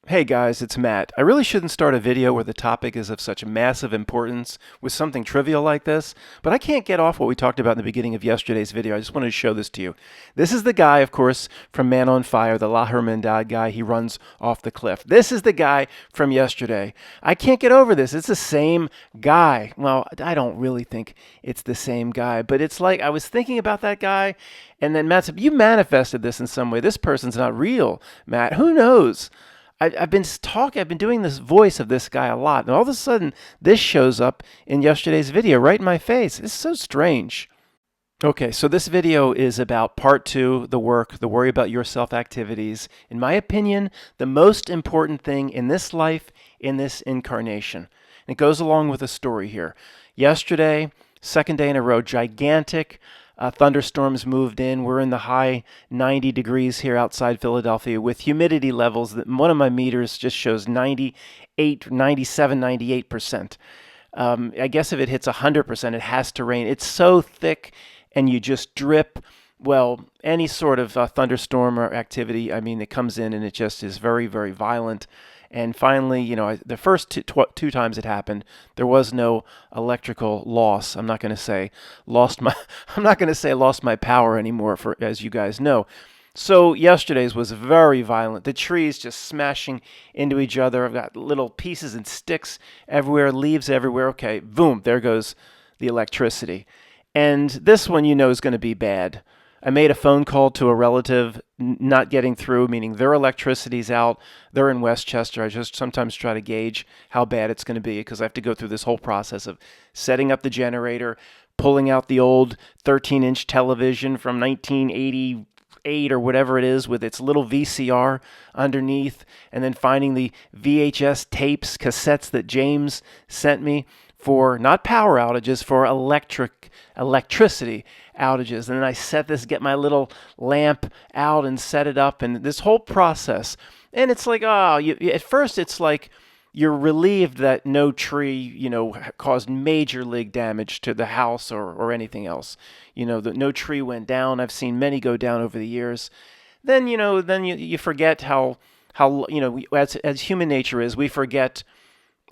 Hey guys, it's Matt. I really shouldn't start a video where the topic is of such massive importance with something trivial like this, but I can't get off what we talked about in the beginning of yesterday's video. I just wanted to show this to you. This is the guy, of course, from Man on Fire, the La Hermandad guy. He runs off the cliff. This is the guy from yesterday. I can't get over this. It's the same guy. Well, I don't really think it's the same guy, but it's like I was thinking about that guy, and then Matt said, "You manifested this in some way. This person's not real, Matt. Who knows?" I've been doing this voice of this guy a lot, and all of a sudden, this shows up in yesterday's video right in my face. It's so strange. Okay, so this video is about part two, the work, the worry about yourself activities. In my opinion, the most important thing in this life, in this incarnation. And it goes along with a story here. Yesterday, second day in a row, gigantic thunderstorms moved in. We're in the high 90 degrees here outside Philadelphia with humidity levels that one of my meters just shows 98, 97, 98%. I guess if it hits 100%, it has to rain. It's so thick and you just drip. Well, any sort of thunderstorm or activity, I mean, it comes in and it just is very, very violent. And finally, the first two times it happened, there was no electrical loss. I'm not going to say lost my I'm not going to say lost my power anymore, for as you guys know. So yesterday's was very violent. The trees just smashing into each other. I've got little pieces and sticks everywhere, leaves everywhere. Okay, boom, there goes the electricity. And this one, is going to be bad. I made a phone call to a relative, not getting through, meaning their electricity's out. They're in Westchester. I just sometimes try to gauge how bad it's going to be because I have to go through this whole process of setting up the generator, pulling out the old 13-inch television from 1988 or whatever it is with its little VCR underneath, and then finding the VHS tapes, cassettes that James sent me for not power outages, for electricity outages. And then I get my little lamp out and set it up, and this whole process. And it's like, at first it's like you're relieved that no tree, caused major league damage to the house or anything else. That no tree went down. I've seen many go down over the years. Then, you forget how as human nature is, we forget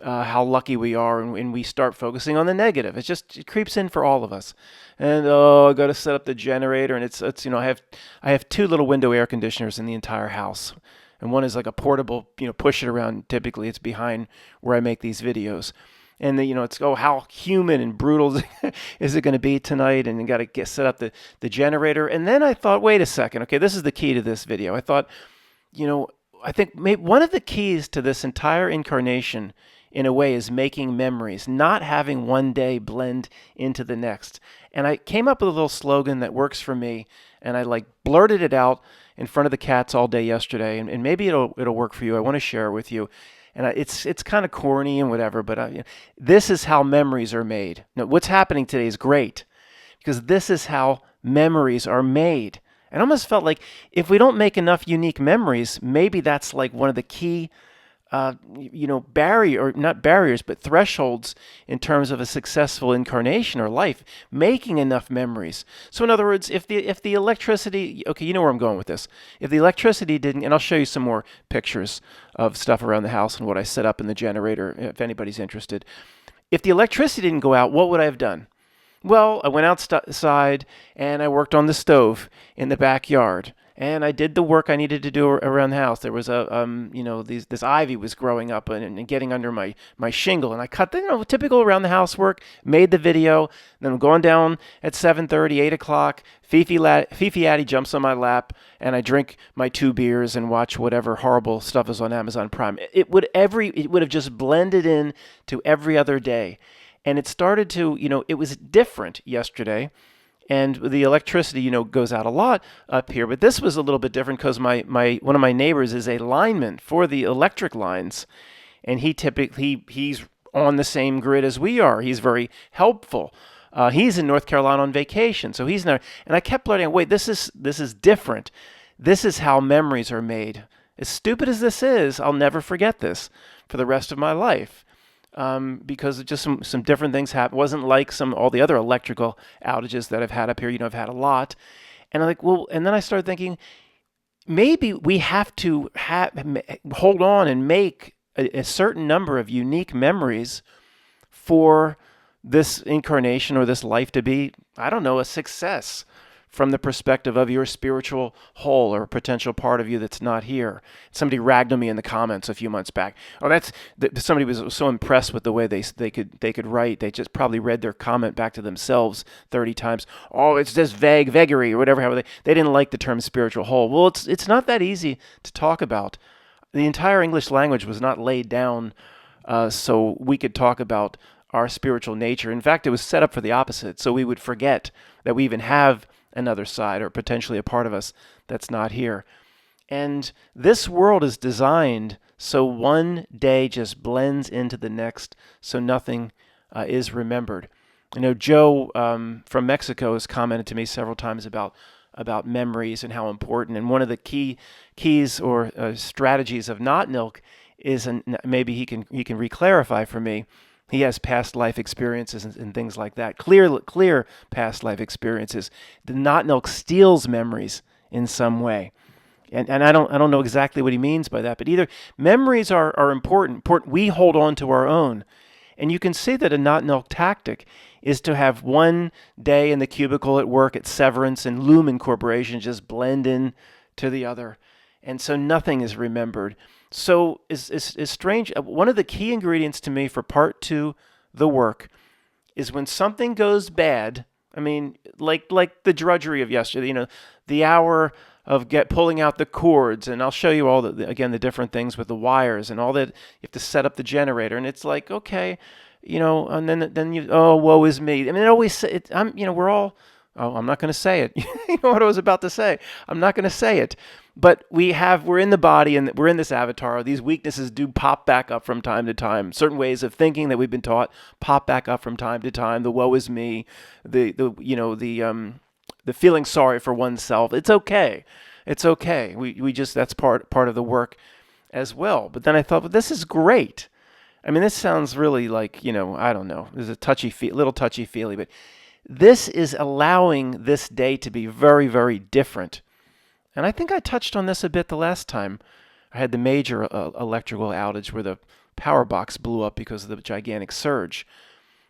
how lucky we are, and we start focusing on the negative. It creeps in for all of us. And I got to set up the generator, and it's I have two little window air conditioners in the entire house, and one is like a portable, push it around. Typically, it's behind where I make these videos. And then, it's how humid and brutal is it going to be tonight? And you got to set up the generator. And then I thought, wait a second, okay, this is the key to this video. I thought, I think maybe one of the keys to this entire incarnation, in a way, is making memories, not having one day blend into the next. And I came up with a little slogan that works for me, and I blurted it out in front of the cats all day yesterday, and maybe it'll work for you. I want to share it with you. And it's kind of corny and whatever, but this is how memories are made. Now, what's happening today is great, because this is how memories are made. And I almost felt like if we don't make enough unique memories, maybe that's like one of the key not barriers, but thresholds in terms of a successful incarnation or life, making enough memories. So in other words, if the electricity, okay, you know where I'm going with this. If the electricity didn't, and I'll show you some more pictures of stuff around the house and what I set up in the generator, if anybody's interested. If the electricity didn't go out, what would I have done? Well, I went outside and I worked on the stove in the backyard. And I did the work I needed to do around the house. There was this ivy was growing up and getting under my shingle, and I cut the typical around the house work. Made the video. Then I'm going down at 7:30, 8 o'clock. Fifi Addie jumps on my lap, and I drink my 2 beers and watch whatever horrible stuff is on Amazon Prime. It would have just blended in to every other day, and it started to it was different yesterday. And the electricity, goes out a lot up here. But this was a little bit different because my one of my neighbors is a lineman for the electric lines. And he's on the same grid as we are. He's very helpful. He's in North Carolina on vacation, so he's not. And I kept learning, wait, this is different. This is how memories are made. As stupid as this is, I'll never forget this for the rest of my life. Because just some different things happened. It wasn't like all the other electrical outages that I've had up here. I've had a lot. And I'm like, well, and then I started thinking, maybe we have to hold on and make a certain number of unique memories for this incarnation or this life to be, I don't know, a success from the perspective of your spiritual whole or a potential part of you that's not here. Somebody ragged on me in the comments a few months back. Oh, somebody was so impressed with the way they could write. They just probably read their comment back to themselves 30 times. Oh, it's just vagary or whatever. They didn't like the term spiritual whole. Well, it's not that easy to talk about. The entire English language was not laid down so we could talk about our spiritual nature. In fact, it was set up for the opposite, so we would forget that we even have another side or potentially a part of us that's not here. And this world is designed so one day just blends into the next, so nothing is remembered. Joe from Mexico has commented to me several times about memories and how important. And one of the keys or strategies of not Nilk is, and maybe he can re-clarify for me. He has past life experiences and things like that. Clear past life experiences. The not Nilk steals memories in some way. And I don't know exactly what he means by that, but either memories are important. We hold on to our own. And you can see that a not Nilk tactic is to have one day in the cubicle at work at Severance and Lumen Corporation just blend in to the other. And so nothing is remembered. So is strange. One of the key ingredients to me for part 2, the work, is when something goes bad. I mean, like the drudgery of yesterday. The hour of pulling out the cords, and I'll show you all the different things with the wires and all that. You have to set up the generator, and it's like, okay, and then you, oh, woe is me. I mean, it always we're all. Oh, I'm not going to say it. You know what I was about to say. I'm not going to say it. But we're in the body and we're in this avatar. These weaknesses do pop back up from time to time. Certain ways of thinking that we've been taught pop back up from time to time. The woe is me, the feeling sorry for oneself. It's okay. It's okay. We just, that's part of the work as well. But then I thought, well, this is great. I mean, this sounds really like, I don't know. There's a little touchy-feely, but this is allowing this day to be very, very different. And I think I touched on this a bit the last time. I had the major electrical outage where the power box blew up because of the gigantic surge.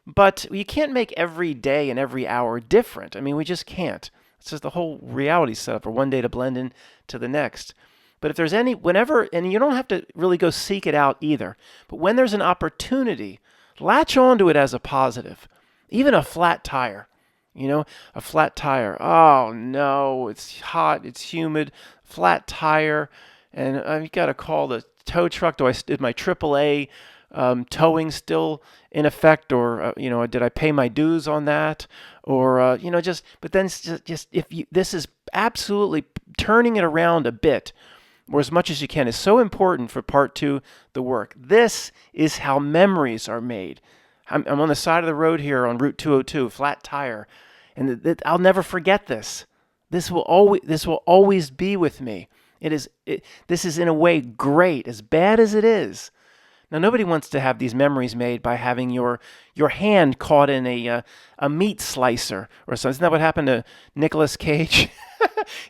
But you can't make every day and every hour different. I mean, we just can't. It's just the whole reality set up for one day to blend in to the next. But if there's whenever, and you don't have to really go seek it out either, but when there's an opportunity, latch onto it as a positive. Even a flat tire. A flat tire. Oh, no, it's hot, it's humid, flat tire, and I've got to call the tow truck. Did my AAA towing still in effect, or, did I pay my dues on that? Or, but then just this is absolutely turning it around a bit, or as much as you can, is so important for part 2, the work. This is how memories are made. I'm on the side of the road here on Route 202, flat tire, and I'll never forget this. This will always be with me. This is in a way great, as bad as it is. Now, nobody wants to have these memories made by having your hand caught in a meat slicer or something. Isn't that what happened to Nicolas Cage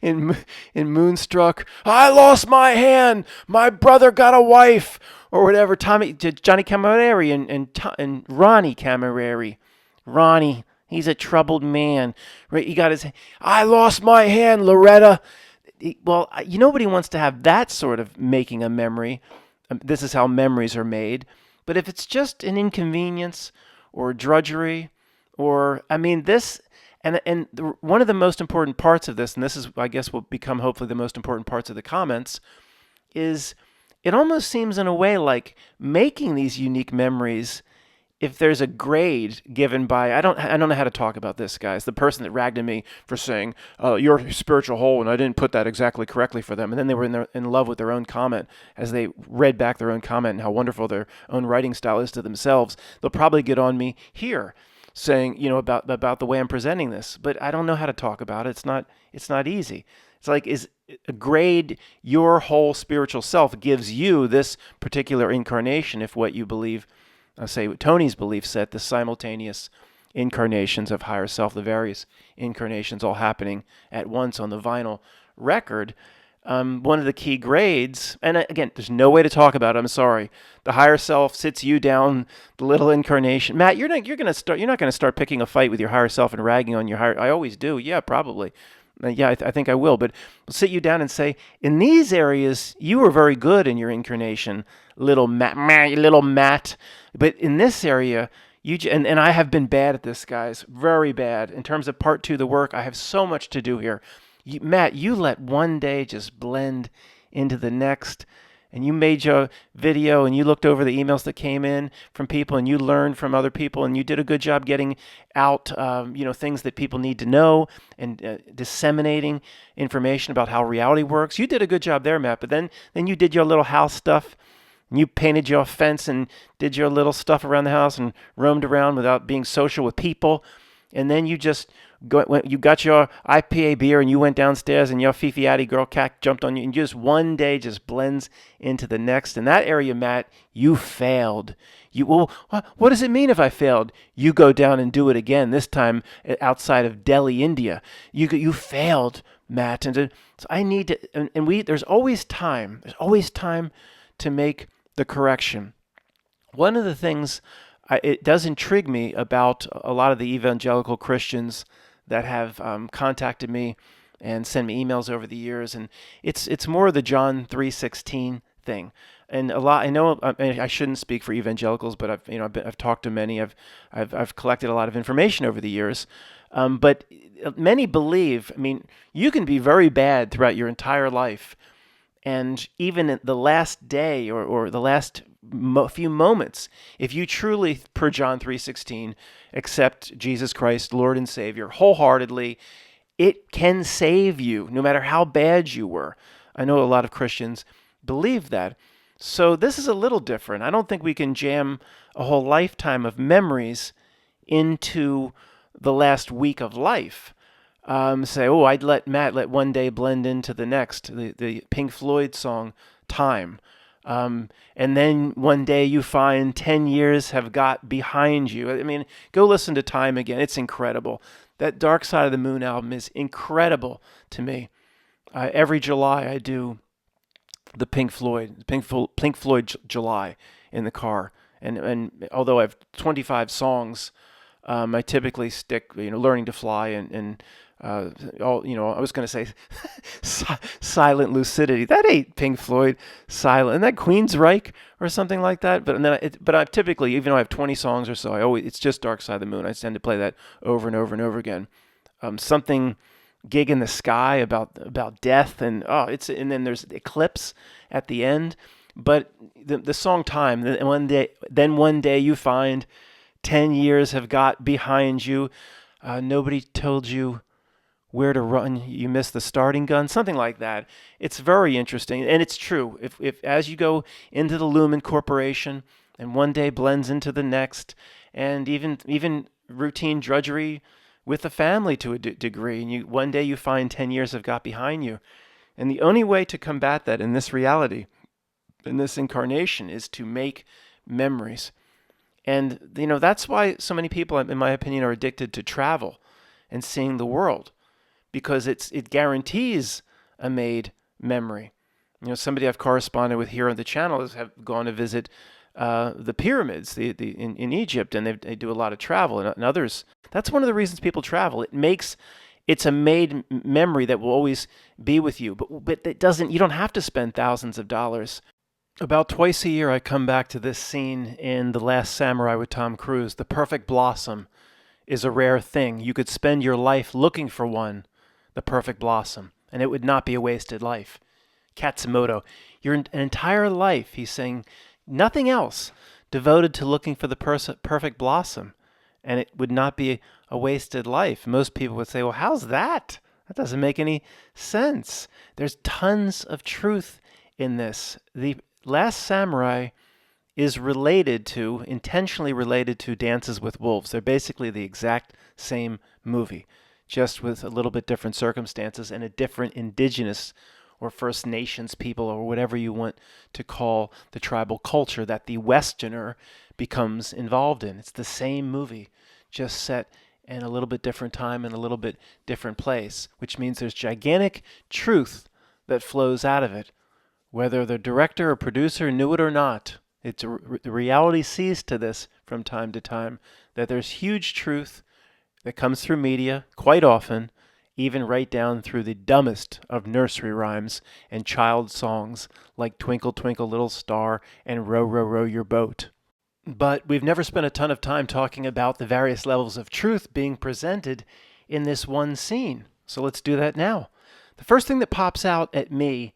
in Moonstruck? I lost my hand. My brother got a wife, or whatever. Johnny Camilleri and Ronnie Camilleri. Ronnie, he's a troubled man. Right? He got I lost my hand, Loretta. Well, nobody wants to have that sort of making a memory. This is how memories are made. But if it's just an inconvenience or drudgery, or, this, and one of the most important parts of this, and this is, I guess, will become hopefully the most important parts of the comments, is it almost seems in a way like making these unique memories, if there's a grade given by, I don't know how to talk about this, guys. The person that ragged at me for saying, you're spiritual whole, and I didn't put that exactly correctly for them. And then they were in love with their own comment as they read back their own comment and how wonderful their own writing style is to themselves. They'll probably get on me here saying, about the way I'm presenting this. But I don't know how to talk about it. It's not easy. It's like, is a grade your whole spiritual self gives you this particular incarnation, if what you believe, say Tony's belief set, the simultaneous incarnations of higher self, the various incarnations all happening at once on the vinyl record. one of the key grades, and again, there's no way to talk about it. I'm sorry. The higher self sits you down. The little incarnation, Matt. You're not gonna start picking a fight with your higher self and ragging on your higher. I always do. Yeah, probably. Yeah, I think I will. But we'll sit you down and say, in these areas, you were very good in your incarnation, little Matt. But in this area, and I have been bad at this, guys, very bad. In terms of part two, the work, I have so much to do here. Matt, you let one day just blend into the next, and you made your video and you looked over the emails that came in from people and you learned from other people and you did a good job getting out, things that people need to know and disseminating information about how reality works. You did a good job there, Matt. But then you did your little house stuff. And you painted your fence and did your little stuff around the house and roamed around without being social with people. And then you just you got your IPA beer and you went downstairs and your fifi-atty girl cat jumped on you, and just one day just blends into the next. In that area, Matt, you failed. What does it mean if I failed? You go down and do it again, this time outside of Delhi, India. You failed, Matt. And so I need to, there's always time. There's always time to make the correction. One of the things it does intrigue me about a lot of the evangelical Christians that have contacted me and sent me emails over the years, and it's more of the John 3:16 thing. And a lot, I know, I shouldn't speak for evangelicals, but I've talked to many. I've collected a lot of information over the years, but many believe. I mean, you can be very bad throughout your entire life, and even in the last day or the last few moments, if you truly, per John 3:16, accept Jesus Christ, Lord and Savior, wholeheartedly, it can save you, no matter how bad you were. I know a lot of Christians believe that. So this is a little different. I don't think we can jam a whole lifetime of memories into the last week of life. Say, I'd let one day blend into the next. The Pink Floyd song, Time. And then one day you find 10 years have got behind you. I mean, go listen to Time again. It's incredible. That Dark Side of the Moon album is incredible to me. Every July I do the Pink Floyd July in the car. And although I have 25 songs, I typically stick, Learning to Fly and I was going to say Silent Lucidity. That ain't Pink Floyd. Silent. Isn't that Queensryche or something like that? But I typically, even though I have 20 songs or so, it's just Dark Side of the Moon. I tend to play that over and over and over again. Something Gig in the Sky about death and then there's Eclipse at the end. But the song Time, then one day you find 10 years have got behind you. Nobody told you where to run, you missed the starting gun, something like that. It's very interesting, and it's true. If as you go into the Lumen Corporation, and one day blends into the next, and even routine drudgery with the family to a degree, and one day you find 10 years have got behind you, and the only way to combat that in this reality, in this incarnation, is to make memories. And that's why so many people, in my opinion, are addicted to travel and seeing the world, because it guarantees a made memory. Somebody I've corresponded with here on the channel have gone to visit the pyramids in Egypt, and they do a lot of travel, and others. That's one of the reasons people travel. It's a made memory that will always be with you, but it doesn't. You don't have to spend thousands of dollars. About twice a year, I come back to this scene in The Last Samurai with Tom Cruise. The perfect blossom is a rare thing. You could spend your life looking for one, the perfect blossom, and it would not be a wasted life. Katsumoto, your entire life, he's saying, nothing else, devoted to looking for the perfect blossom, and it would not be a wasted life. Most people would say, well, how's that? That doesn't make any sense. There's tons of truth in this. The Last Samurai is intentionally related to Dances with Wolves. They're basically the exact same movie, just with a little bit different circumstances and a different indigenous or First Nations people, or whatever you want to call the tribal culture that the Westerner becomes involved in. It's the same movie, just set in a little bit different time and a little bit different place, which means there's gigantic truth that flows out of it, whether the director or producer knew it or not. The reality sees to this from time to time, that there's huge truth that comes through media quite often, even right down through the dumbest of nursery rhymes and child songs like Twinkle, Twinkle, Little Star and Row, Row, Row Your Boat. But we've never spent a ton of time talking about the various levels of truth being presented in this one scene. So let's do that now. The first thing that pops out at me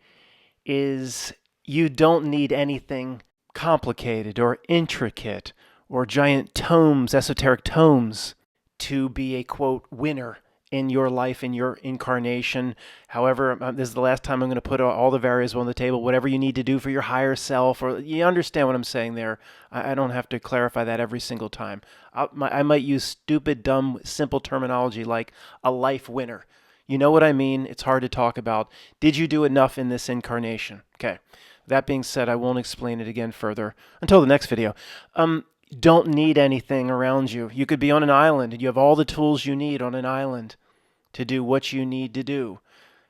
is you don't need anything complicated or intricate or giant tomes, esoteric tomes, to be a, quote, winner in your life, in your incarnation. However, this is the last time I'm going to put all the variables on the table, whatever you need to do for your higher self, or you understand what I'm saying there. I don't have to clarify that every single time. I might use stupid, dumb, simple terminology like a life winner. You know what I mean? It's hard to talk about. Did you do enough in this incarnation? Okay. That being said, I won't explain it again further until the next video. Don't need anything around you. You could be on an island and you have all the tools you need on an island to do what you need to do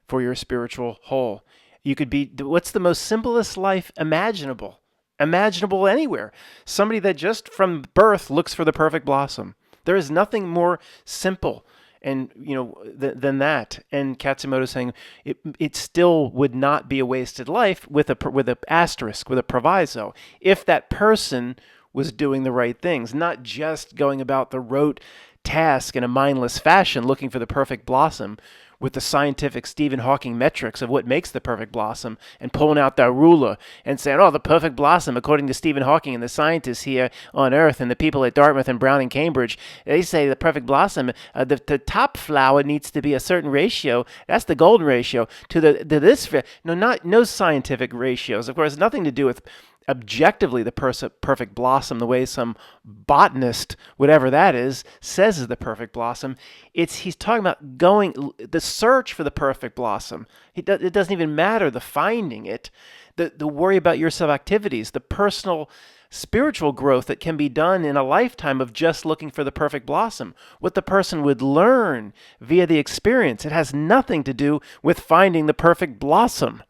for your spiritual whole. You could be, what's the most simplest life imaginable? Imaginable anywhere. Somebody that just from birth looks for the perfect blossom. There is nothing more simple and than that. And Katsumoto saying it still would not be a wasted life with a asterisk, with a proviso, if that person was doing the right things, not just going about the rote task in a mindless fashion looking for the perfect blossom with the scientific Stephen Hawking metrics of what makes the perfect blossom and pulling out that ruler and saying, oh, the perfect blossom, according to Stephen Hawking and the scientists here on Earth and the people at Dartmouth and Brown and Cambridge, they say the perfect blossom, the top flower needs to be a certain ratio. That's the golden ratio to this. No scientific ratios. Of course, nothing to do with objectively the perfect blossom, the way some botanist, whatever that is, says is the perfect blossom. He's talking about the search for the perfect blossom. It doesn't even matter the finding it, the worry about your sub-activities, the personal spiritual growth that can be done in a lifetime of just looking for the perfect blossom. What the person would learn via the experience. It has nothing to do with finding the perfect blossom.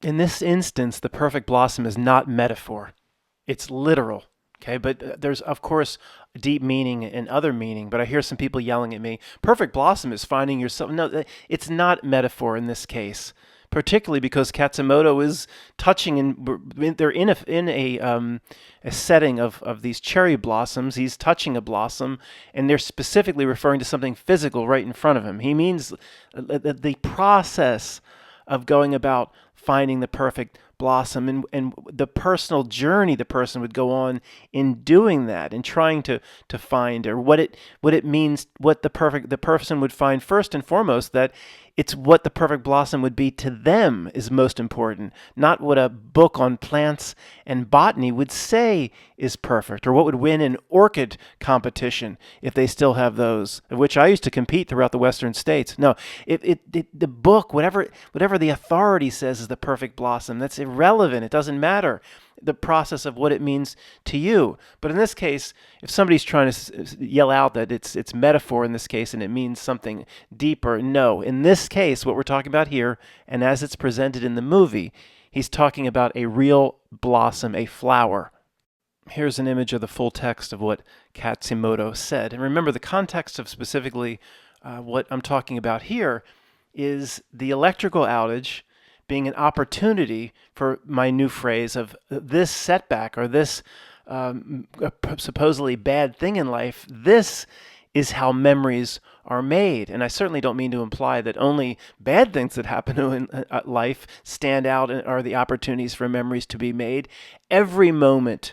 In this instance, the perfect blossom is not metaphor. It's literal, okay? But there's, of course, deep meaning and other meaning, but I hear some people yelling at me, perfect blossom is finding yourself. No, it's not metaphor in this case, particularly because Katsumoto is touching, they're in a setting of these cherry blossoms. He's touching a blossom, and they're specifically referring to something physical right in front of him. He means the process of going about finding the perfect blossom and the personal journey the person would go on in doing that and trying to find, or what it means, what the person would find first and foremost, that it's what the perfect blossom would be to them is most important, not what a book on plants and botany would say is perfect, or what would win an orchid competition if they still have those, of which I used to compete throughout the Western states. No, the book, whatever the authority says is the perfect blossom, that's irrelevant. It doesn't matter the process of what it means to you. But in this case, if somebody's trying to yell out that it's metaphor in this case and it means something deeper, no. In this case, what we're talking about here, and as it's presented in the movie, he's talking about a real blossom, a flower. Here's an image of the full text of what Katsumoto said. And remember, the context of specifically what I'm talking about here is the electrical outage being an opportunity for my new phrase of this setback or this supposedly bad thing in life. This is how memories are made. And I certainly don't mean to imply that only bad things that happen in life stand out and are the opportunities for memories to be made. Every moment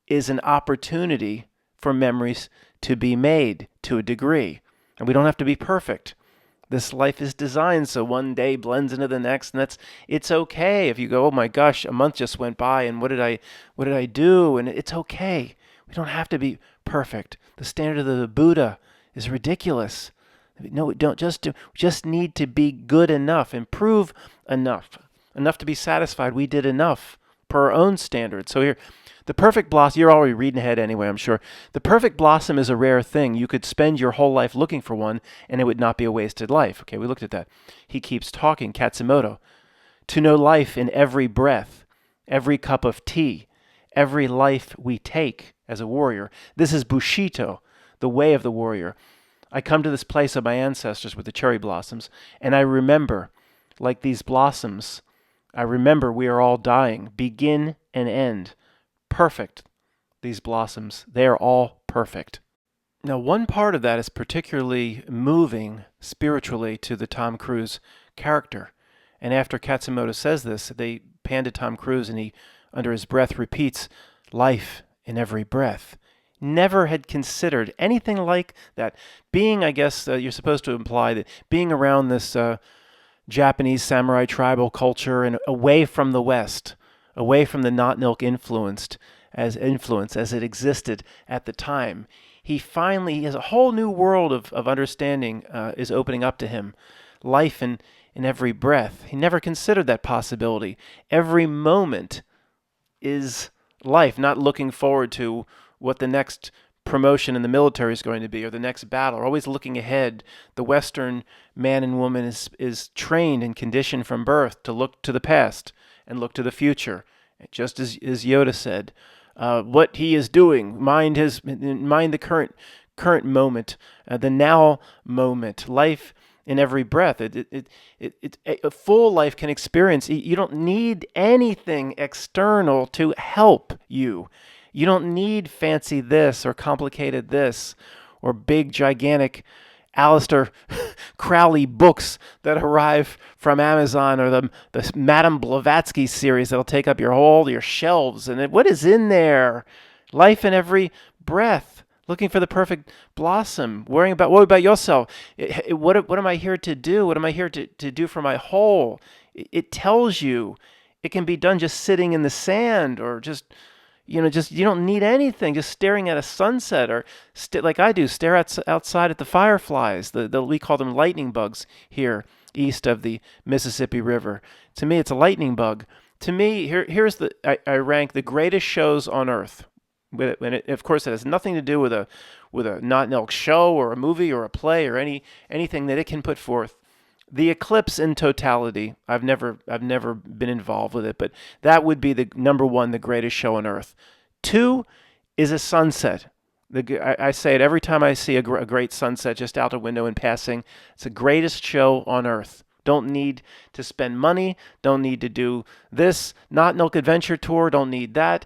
is an opportunity for memories to be made to a degree. And we don't have to be perfect. This life is designed so one day blends into the next, and it's okay if you go, oh my gosh, a month just went by, and what did I do? And it's okay. We don't have to be perfect. The standard of the Buddha is ridiculous. No, we don't just need to be good enough, improve enough to be satisfied. We did enough per our own standards. So here, the perfect blossom, you're already reading ahead anyway, I'm sure. The perfect blossom is a rare thing. You could spend your whole life looking for one, and it would not be a wasted life. Okay, we looked at that. He keeps talking, Katsumoto. to know life in every breath, every cup of tea, every life we take as a warrior. This is Bushido, the way of the warrior. I come to this place of my ancestors with the cherry blossoms, and I remember, like these blossoms, I remember we are all dying, begin and end. Perfect, these blossoms. They are all perfect. Now, one part of that is particularly moving spiritually to the Tom Cruise character. And after Katsumoto says this, they pan to Tom Cruise and he, under his breath, repeats, life in every breath. Never had considered anything like that. Being, I guess, you're supposed to imply that being around this Japanese samurai tribal culture and away from the West, away from the not milk influence as it existed at the time, he has a whole new world of understanding is opening up to him. Life in every breath. He never considered that possibility. Every moment is life, not looking forward to what the next promotion in the military is going to be or the next battle, or always looking ahead. The Western man and woman is trained and conditioned from birth to look to the past and look to the future, just as Yoda said. What he is doing, mind the current moment, the now moment, life in every breath. A full life can experience. You don't need anything external to help you. You don't need fancy this or complicated this or big, gigantic Aleister Crowley books that arrive from Amazon or the Madame Blavatsky series that'll take up your shelves. And what is in there? Life in every breath. Looking for the perfect blossom. What about yourself? What am I here to do? What am I here to do for my whole? It tells you. It can be done just sitting in the sand or just you don't need anything. Just staring at a sunset or like I do, stare outside at the fireflies. We call them lightning bugs here east of the Mississippi River. To me, it's a lightning bug. To me, I rank the greatest shows on earth. Of course, it has nothing to do with a not an elk show or a movie or a play or anything that it can put forth. The eclipse in totality, I've never been involved with it, but that would be the number one, the greatest show on earth. 2 is a sunset. I say it every time I see a great sunset just out a window in passing. It's the greatest show on earth. Don't need to spend money. Don't need to do this. Not Milk Adventure Tour. Don't need that.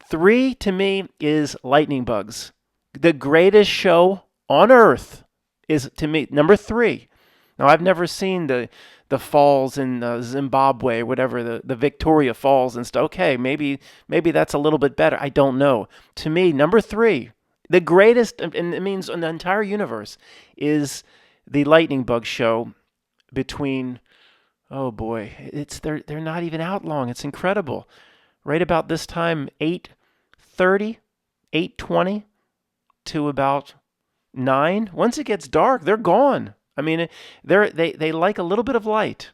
3 to me is lightning bugs. The greatest show on earth is, to me, number 3. Now, I've never seen the falls in Zimbabwe, whatever, the Victoria Falls and stuff. Okay, maybe that's a little bit better. I don't know. To me, number 3, the greatest, and it means in the entire universe, is the lightning bug show between, oh boy, they're not even out long. It's incredible. Right about this time, 8:30, 8:20 to about 9. Once it gets dark, they're gone. I mean, they like a little bit of light,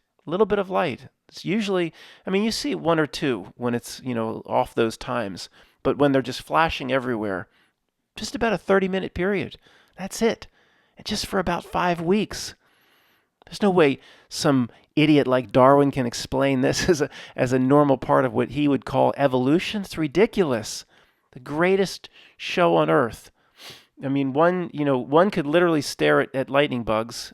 It's usually, you see 1 or 2 when it's, off those times. But when they're just flashing everywhere, just about a 30-minute period. That's it. And just for about 5 weeks. There's no way some idiot like Darwin can explain this as a normal part of what he would call evolution. It's ridiculous. The greatest show on earth. One could literally stare at lightning bugs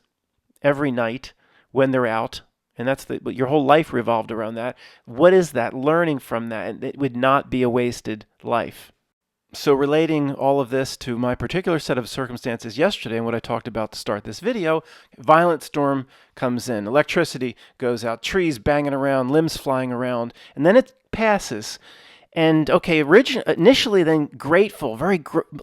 every night when they're out, and your whole life revolved around that. What is that? Learning from that, it would not be a wasted life. So relating all of this to my particular set of circumstances yesterday and what I talked about to start this video, violent storm comes in, electricity goes out, trees banging around, limbs flying around, and then it passes. And okay, initially then grateful,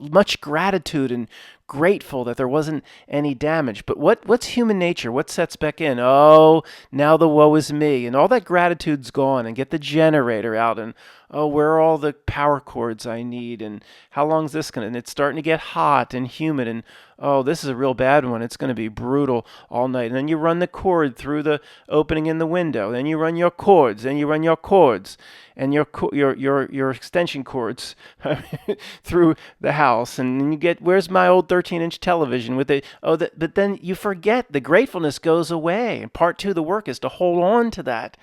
much gratitude and grateful that there wasn't any damage. But what's human nature? What sets back in? Oh, now the woe is me. And all that gratitude's gone, and get the generator out, and oh, where are all the power cords I need, and how long is this going to, and it's starting to get hot and humid, and oh, this is a real bad one. It's going to be brutal all night. And then you run the cord through the opening in the window. Then you run your cords. Then you run your cords and your extension cords through the house. And you get, where's my old 13-inch television with it? But then you forget, the gratefulness goes away. And part 2 of the work is to hold on to that.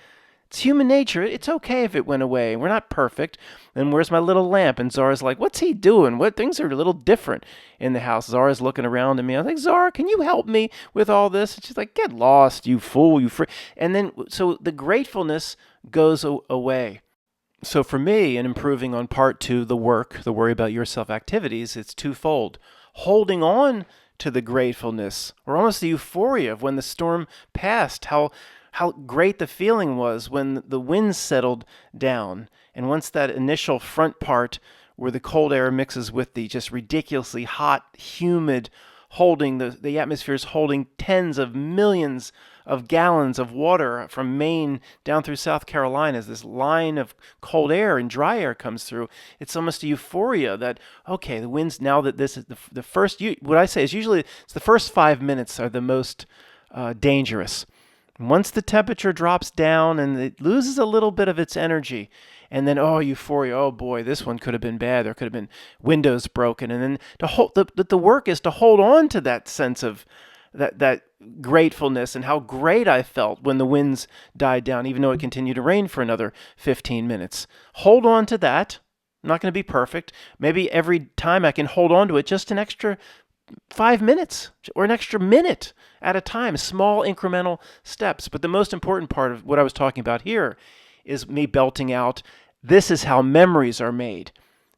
It's human nature. It's okay if it went away. We're not perfect. And where's my little lamp? And Zara's like, what's he doing? What things are a little different in the house? Zara's looking around at me. I was like, Zara, can you help me with all this? And she's like, get lost, you fool, you free. And then, so the gratefulness goes away. So for me, in improving on part two, the work, the worry about yourself activities, it's twofold. Holding on to the gratefulness, or almost the euphoria of when the storm passed, how great the feeling was when the winds settled down. And once that initial front part where the cold air mixes with the just ridiculously hot, humid, holding the atmosphere is holding tens of millions of gallons of water from Maine down through South Carolina as this line of cold air and dry air comes through. It's almost a euphoria that, okay, the winds, now that this is the first, what I say is usually it's the first 5 minutes are the most dangerous. Once the temperature drops down and it loses a little bit of its energy, and then, oh, euphoria, oh boy, this one could have been bad. There could have been windows broken. And then the work is to hold on to that sense of that gratefulness and how great I felt when the winds died down, even though it continued to rain for another 15 minutes. Hold on to that. I'm not going to be perfect. Maybe every time I can hold on to it just an extra 5 minutes or an extra minute at a time, small incremental steps. But the most important part of what I was talking about here is me belting out, this is how memories are made.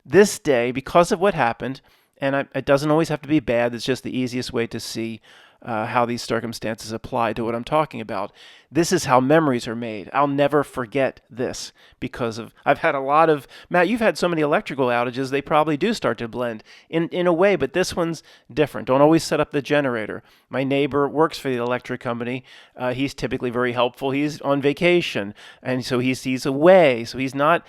This day, because of what happened, and it doesn't always have to be bad, it's just the easiest way to see how these circumstances apply to what I'm talking about. This is how memories are made. I'll never forget this because I've had a lot of, Matt, you've had so many electrical outages, they probably do start to blend in a way, but this one's different. Don't always set up the generator. My neighbor works for the electric company. He's typically very helpful. He's on vacation, and so he's away, so he's not,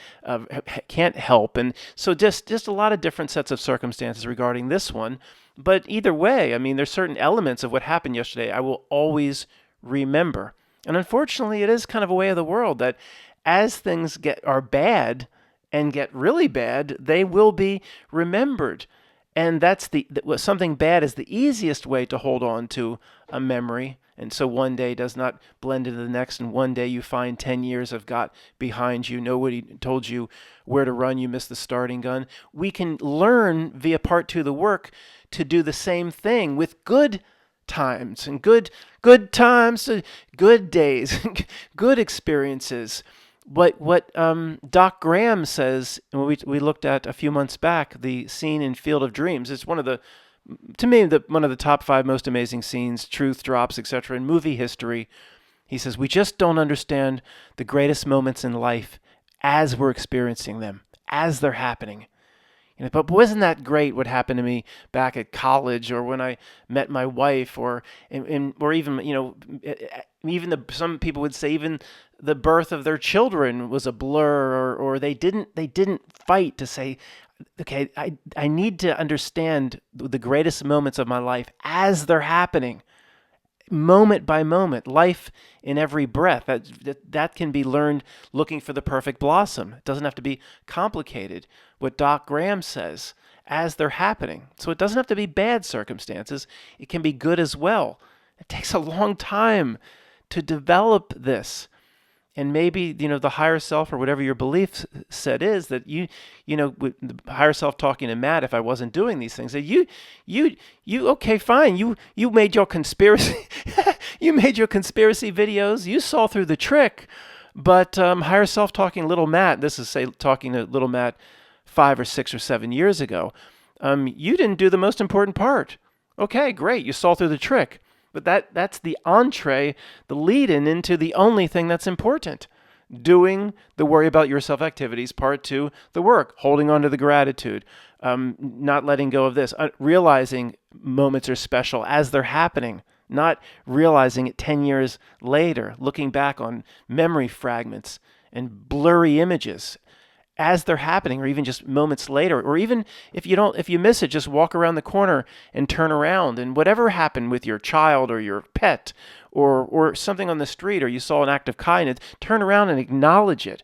can't help. And so just a lot of different sets of circumstances regarding this one. But either way, I mean, there's certain elements of what happened yesterday I will always remember. And unfortunately, it is kind of a way of the world that as things are bad and get really bad, they will be remembered. And that's something bad is the easiest way to hold on to a memory. And so one day does not blend into the next, and one day you find 10 years have got behind you. Nobody told you where to run. You missed the starting gun. We can learn via part two of the work to do the same thing with good times and good times, good days, good experiences. What Doc Graham says, and we looked at a few months back, the scene in Field of Dreams. It's one of the top 5 most amazing scenes, truth drops, etc., in movie history. He says, we just don't understand the greatest moments in life as we're experiencing them, as they're happening. But wasn't that great what happened to me back at college, or when I met my wife, or even some people would say even the birth of their children was a blur, or they didn't fight to say, okay, I need to understand the greatest moments of my life as they're happening, moment by moment, life in every breath. That can be learned looking for the perfect blossom. It doesn't have to be complicated. What Doc Graham says, as they're happening. So it doesn't have to be bad circumstances. It can be good as well. It takes a long time to develop this. And maybe, the higher self, or whatever your belief set is, that with the higher self talking to Matt, if I wasn't doing these things, that you okay, fine. You made your conspiracy, you made your conspiracy videos. You saw through the trick, but higher self talking little Matt, this is talking to little Matt 5 or 6 or 7 years ago. You didn't do the most important part. Okay, great. You saw through the trick. But that's the entree, the lead-in into the only thing that's important. Doing the worry about yourself activities, part 2, the work, holding on to the gratitude, not letting go of this, realizing moments are special as they're happening, not realizing it 10 years later, looking back on memory fragments and blurry images as they're happening, or even just moments later, or even if you miss it, just walk around the corner and turn around, and whatever happened with your child or your pet or something on the street, or you saw an act of kindness, turn around and acknowledge it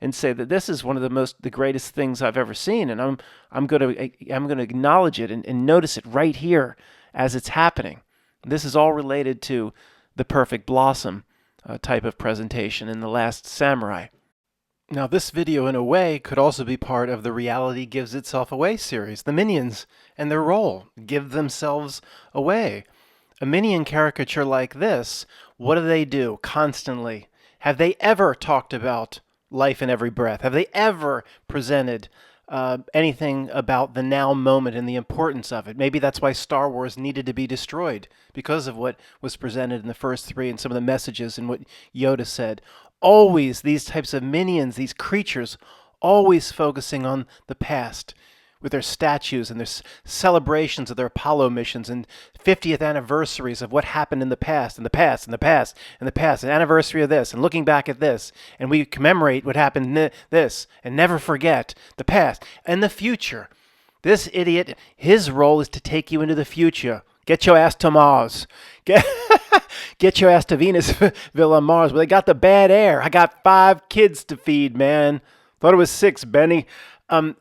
and say that this is one of the greatest things I've ever seen, and I'm going to acknowledge it and notice it right here as it's happening. This is all related to the perfect blossom type of presentation in The Last Samurai. Now, this video, in a way, could also be part of the Reality Gives Itself Away series. The minions and their role give themselves away. A minion caricature like this, what do constantly? Have they ever talked about life in every breath? Have they ever presented anything about the now moment and the importance of it? Maybe that's why Star Wars needed to be destroyed, because of what was presented in the first three and some of the messages and what Yoda said. Always these types of minions, these creatures, always focusing on the past with their statues and their celebrations of their Apollo missions and 50th anniversaries of what happened in the past, and the past, and the past, and the past, an anniversary of this, and looking back at this, and we commemorate what happened this, and never forget the past and the future. This idiot, his role is to take you into the future. Get your ass to Mars. Get your ass to Venusville on Mars, where they got the bad air. I got 5 kids to feed, man. Thought it was 6, Benny.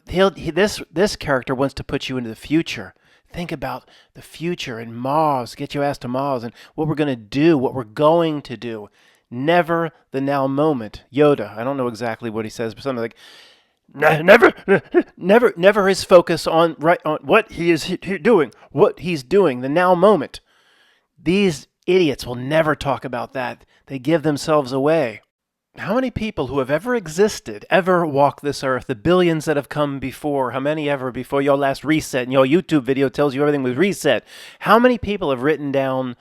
This character wants to put you into the future. Think about the future and Mars. Get your ass to Mars and what we're going to do, what we're going to do. Never the now moment. Yoda, I don't know exactly what he says, but something like, never his focus on what he is doing, what he's doing, the now moment. These idiots will never talk about that. They give themselves away. How many people who have ever existed, ever walked this earth, the billions that have come before, how many ever before your last reset, and your YouTube video tells you everything was reset, how many people have written down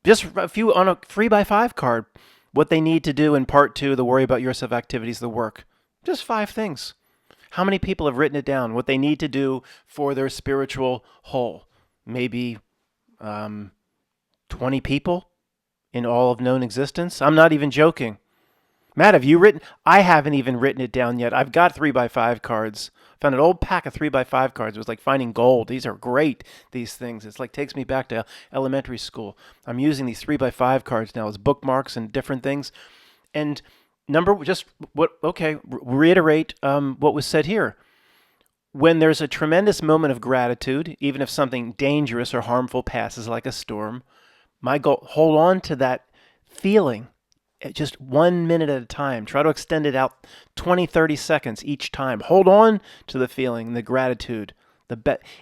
just a few on a 3x5 card what they need to do in part 2, the worry about yourself activities, the work? Just 5 things. How many people have written it down, what they need to do for their spiritual whole? Maybe 20 people in all of known existence? I'm not even joking. Matt, have you written? I haven't even written it down yet. I've got 3x5 cards. Found an old pack of 3x5 cards. It was like finding gold. These are great, these things. It's like takes me back to elementary school. I'm using these 3x5 cards now as bookmarks and different things. And reiterate what was said here. When there's a tremendous moment of gratitude, even if something dangerous or harmful passes like a storm, my goal, hold on to that feeling just 1 minute at a time. Try to extend it out 20, 30 seconds each time. Hold on to the feeling, the gratitude.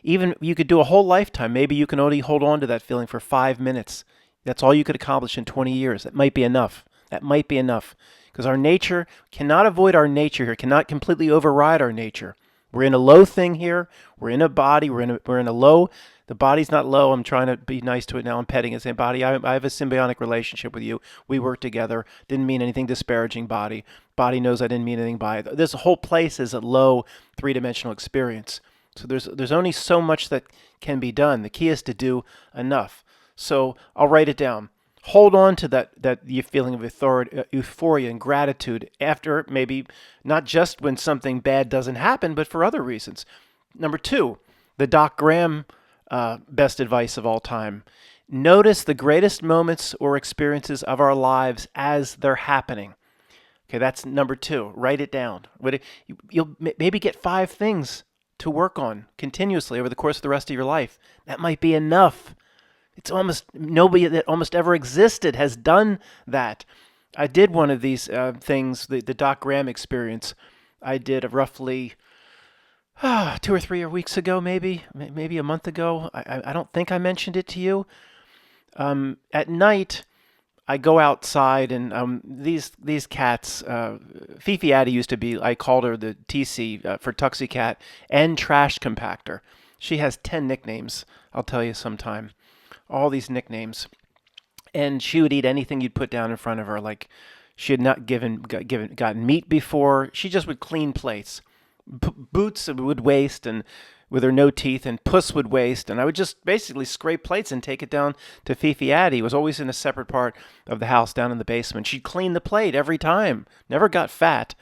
Even you could do a whole lifetime. Maybe you can only hold on to that feeling for 5 minutes. That's all you could accomplish in 20 years. That might be enough. Because our nature, cannot avoid our nature here, cannot completely override our nature. We're in a low thing here. We're in a body. We're in a low. The body's not low. I'm trying to be nice to it now. I'm petting it, saying, body, I have a symbiotic relationship with you. We work together. Didn't mean anything disparaging, body. Body knows I didn't mean anything by it. This whole place is a low 3-dimensional experience. So there's only so much that can be done. The key is to do enough. So I'll write it down. Hold on to that feeling of authority, euphoria and gratitude after, maybe not just when something bad doesn't happen, but for other reasons. Number 2, the Doc Graham best advice of all time. Notice the greatest moments or experiences of our lives as they're happening. Okay, that's number 2. Write it down. You'll maybe get 5 things to work on continuously over the course of the rest of your life. That might be enough. It's almost nobody that almost ever existed has done that. I did one of these things, the Doc Graham experience. I did roughly 2 or 3 weeks ago, maybe a month ago. I don't think I mentioned it to you. At night, I go outside, and these cats, Fifi Addie used to be, I called her the TC for Tuxie Cat and Trash Compactor. She has 10 nicknames, I'll tell you sometime. All these nicknames. And she would eat anything you'd put down in front of her. Like, she had not gotten meat before. She just would clean plates. Boots would waste, and with her no teeth, and Puss would waste, and I would just basically scrape plates and take it down to Fifi Addie. It was always in a separate part of the house down in the basement. She'd clean the plate every time. Never got fat.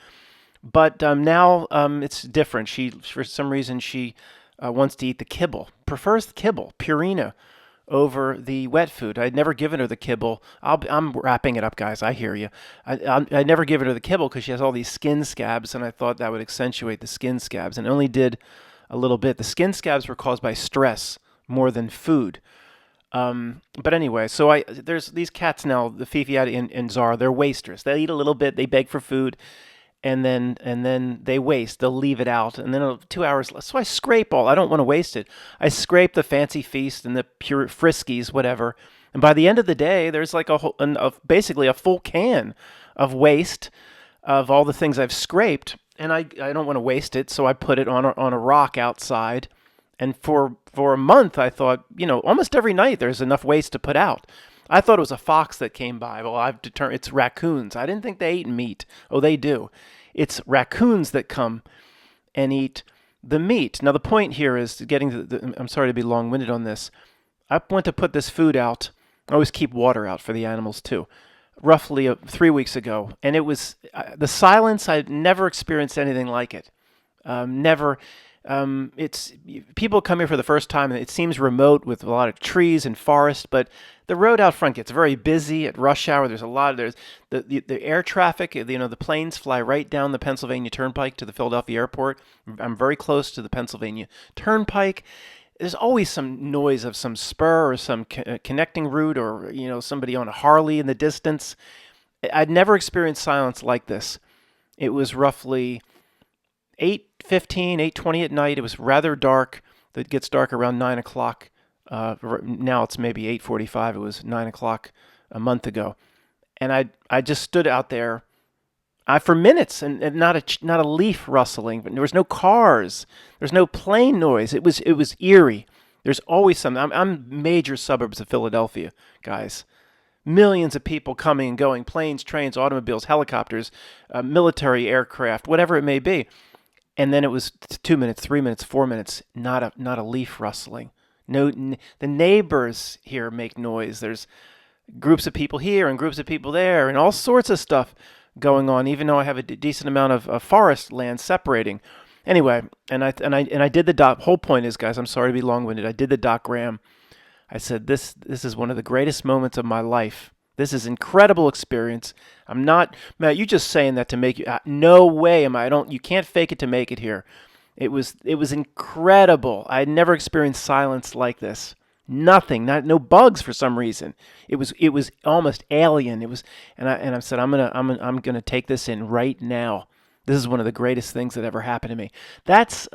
But now it's different. For some reason, she wants to eat the kibble. Prefers the kibble, Purina, over the wet food. I'd never given her the kibble. I'm wrapping it up, guys. I hear you. I'd never given her the kibble because she has all these skin scabs, and I thought that would accentuate the skin scabs, and it only did a little bit. The skin scabs were caused by stress more than food. But anyway, so there's these cats now, the Fifi and Zara. They're wasters. They eat a little bit, they beg for food, and then they waste. They'll leave it out, and then 2 hours. So I scrape all. I don't want to waste it. I scrape the Fancy Feast and the pure Friskies, whatever. And by the end of the day, there's like basically a full can of waste of all the things I've scraped, and I don't want to waste it, so I put it on a rock outside. And for a month, I thought, almost every night there's enough waste to put out. I thought it was a fox that came by. Well, I've determined it's raccoons. I didn't think they ate meat. Oh, they do. It's raccoons that come and eat the meat. Now, the point here is getting to I'm sorry to be long-winded on this. I went to put this food out. I always keep water out for the animals, too. Roughly 3 weeks ago. And it was the silence. I'd never experienced anything like it. Never. It's people come here for the first time, and it seems remote with a lot of trees and forest, but the road out front gets very busy at rush hour. There's the air traffic. The planes fly right down the Pennsylvania Turnpike to the Philadelphia airport. I'm very close to the Pennsylvania Turnpike. There's always some noise of some spur or some connecting route, or somebody on a Harley in the distance. I'd never experienced silence like this. It was roughly 8:15, 8:20 at night. It was rather dark. It gets dark around 9 o'clock. Now it's maybe 8:45. It was 9 o'clock a month ago. And I just stood out there for minutes, and not a leaf rustling. But there was no cars. There's no plane noise. It was eerie. There's always something. I'm major suburbs of Philadelphia, guys. Millions of people coming and going, planes, trains, automobiles, helicopters, military aircraft, whatever it may be. And then it was 2 minutes, 3 minutes, 4 minutes, not a leaf rustling. No, the neighbors here make noise. There's groups of people here and groups of people there, and all sorts of stuff going on. Even though I have a decent amount of forest land separating. Anyway, and I did the doc. Whole point is, guys, I'm sorry to be long-winded. I did the Doc Graham. I said this is one of the greatest moments of my life. This is incredible experience. I'm not, Matt, you just saying that to make you, no way am I, you can't fake it to make it here. It was incredible. I had never experienced silence like this. Nothing, no bugs for some reason. It was almost alien. I said, I'm gonna take this in right now. This is one of the greatest things that ever happened to me. That's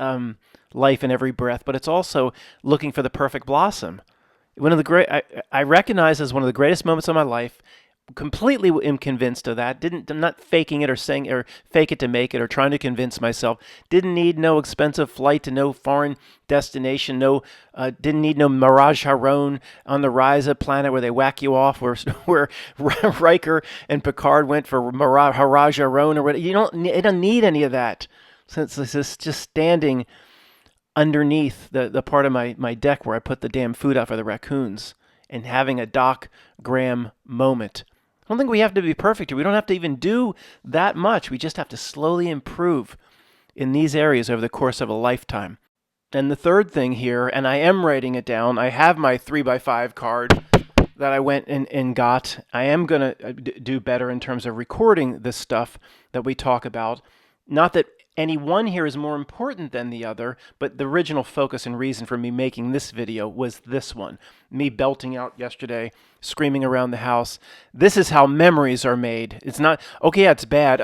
life in every breath, but it's also looking for the perfect blossom. One of the I recognize as one of the greatest moments of my life. Completely am convinced of that. I'm not faking it or saying or fake it to make it or trying to convince myself. Didn't need no expensive flight to no foreign destination. Didn't need no Mirage Haron on the Ryza planet where they whack you off. Where Riker and Picard went for Mirage Haron or whatever. You don't need any of that. Since this is just standing underneath the part of my deck where I put the damn food out for the raccoons and having a Doc Graham moment. I don't think we have to be perfect here. We don't have to even do that much. We just have to slowly improve in these areas over the course of a lifetime. And the third thing here, and I am writing it down, I have my 3x5 card that I went and got. I am going to do better in terms of recording this stuff that we talk about. Not that any one here is more important than the other, but the original focus and reason for me making this video was this one. Me belting out yesterday, screaming around the house. This is how memories are made. It's not, okay, yeah, it's bad.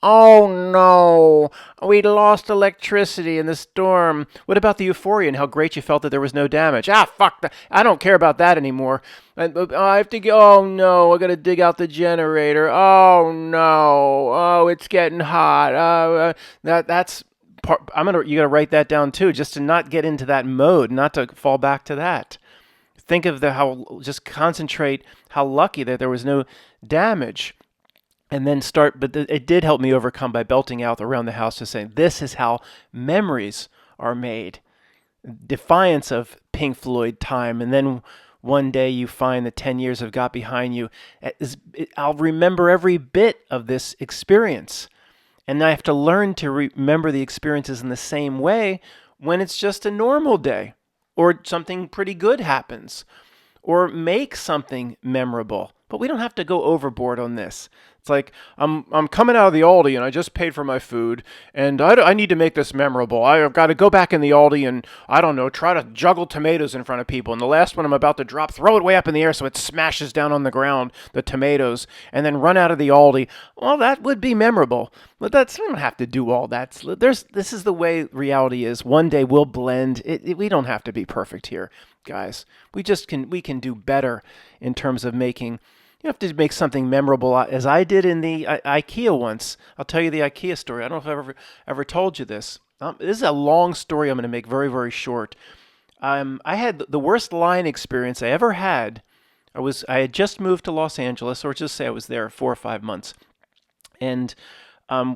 Oh no, we lost electricity in the storm. What about the euphoria and how great you felt that there was no damage? Fuck that. I don't care about that anymore. I have to go, oh no, I gotta dig out the generator. Oh no, oh, it's getting hot. That's part, you gotta write that down too, just to not get into that mode, not to fall back to that. Think of just concentrate how lucky that there was no damage, and then start. But it did help me overcome by belting out around the house, just saying, this is how memories are made. Defiance of Pink Floyd time, and then one day you find that 10 years have got behind you. I'll remember every bit of this experience. And I have to learn to remember the experiences in the same way when it's just a normal day, or something pretty good happens, or make something memorable. But we don't have to go overboard on this. It's like I'm coming out of the Aldi and I just paid for my food and I need to make this memorable. I've got to go back in the Aldi and I don't know, try to juggle tomatoes in front of people. And the last one I'm about to drop, throw it way up in the air so it smashes down on the ground, the tomatoes, and then run out of the Aldi. Well, that would be memorable. But we don't have to do all that. This is the way reality is. One day we'll blend. We don't have to be perfect here, guys. We can do better in terms of making. You have to make something memorable, as I did in the IKEA once. I'll tell you the IKEA story. I don't know if I've ever told you this. This is a long story I'm going to make very, very short. I had the worst line experience I ever had. I had just moved to Los Angeles, or just say I was there 4 or 5 months, and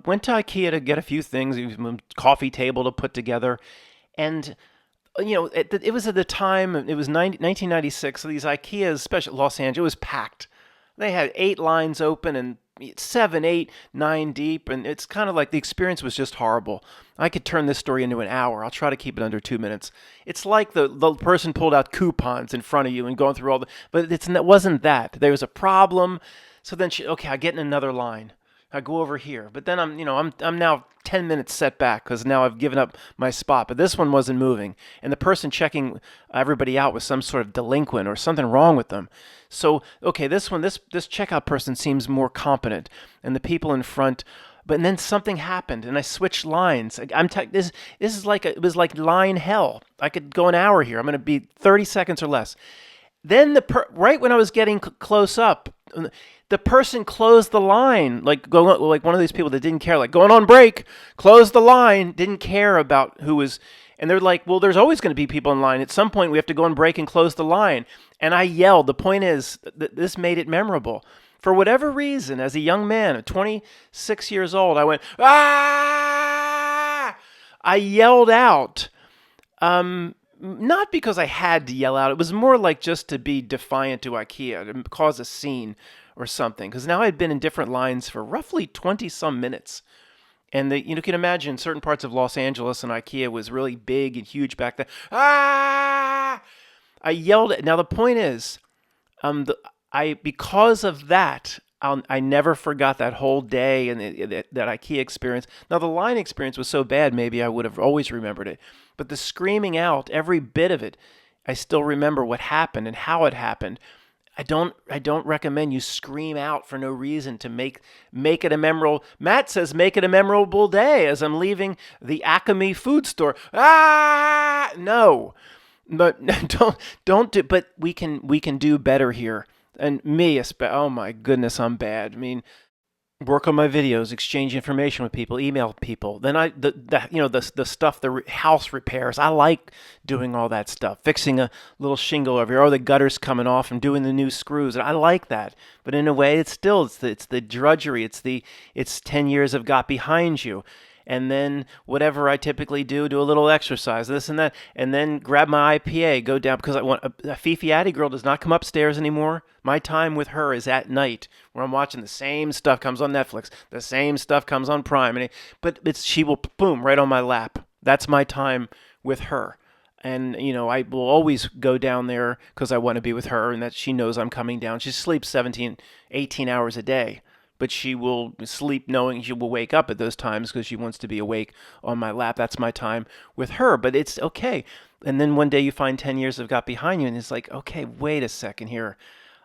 went to IKEA to get a few things, a coffee table to put together, and it was at the time, it was 1996, so these IKEAs, especially Los Angeles, it was packed. They had 8 lines open and 7, 8, 9 deep, and it's kind of like the experience was just horrible. I could turn this story into an hour. I'll try to keep it under 2 minutes. It's like the person pulled out coupons in front of you and going through but it wasn't that. There was a problem, so then I get in another line. I go over here, but then I'm now 10 minutes set back because now I've given up my spot. But this one wasn't moving, and the person checking everybody out was some sort of delinquent or something wrong with them. So this checkout person seems more competent, and the people in front. But then something happened, and I switched lines. This is it was like line hell. I could go an hour here. I'm going to be 30 seconds or less. Then right when I was getting close up, the person closed the line, like one of these people that didn't care, like going on break, closed the line, didn't care about who was. And they're like, well, there's always going to be people in line. At some point, we have to go on break and close the line. And I yelled. The point is that this made it memorable. For whatever reason, as a young man, at 26 years old, I went, ah! I yelled out. Not because I had to yell out. It was more like just to be defiant to IKEA, to cause a scene or something. Because now I'd been in different lines for roughly 20-some minutes. And you can imagine certain parts of Los Angeles and IKEA was really big and huge back then. Ah! I yelled it. Now the point is, because of that, I never forgot that whole day and that IKEA experience. Now the line experience was so bad, maybe I would have always remembered it. But the screaming out, every bit of it, I still remember what happened and how it happened. I don't recommend you scream out for no reason to make it a memorable. Matt says make it a memorable day as I'm leaving the Acme food store. Ah, no, but don't do. But we can do better here. And me, oh my goodness, I'm bad. I mean, work on my videos, exchange information with people, email people. Then the stuff, the house repairs. I like doing all that stuff, fixing a little shingle over here, or the gutters coming off, and doing the new screws. I like that, but in a way, it's the drudgery. It's 10 years I've got behind you. And then whatever I typically do a little exercise, this and that, and then grab my IPA, go down, because I want a Fifi Addy girl does not come upstairs anymore. My time with her is at night, where I'm watching the same stuff comes on Netflix, the same stuff comes on Prime, but she will boom right on my lap. That's my time with her. And, I will always go down there because I want to be with her, and that she knows I'm coming down. She sleeps 17, 18 hours a day. But she will sleep knowing she will wake up at those times because she wants to be awake on my lap. That's my time with her, but it's okay. And then one day you find 10 years have got behind you, and it's like, okay, wait a second here.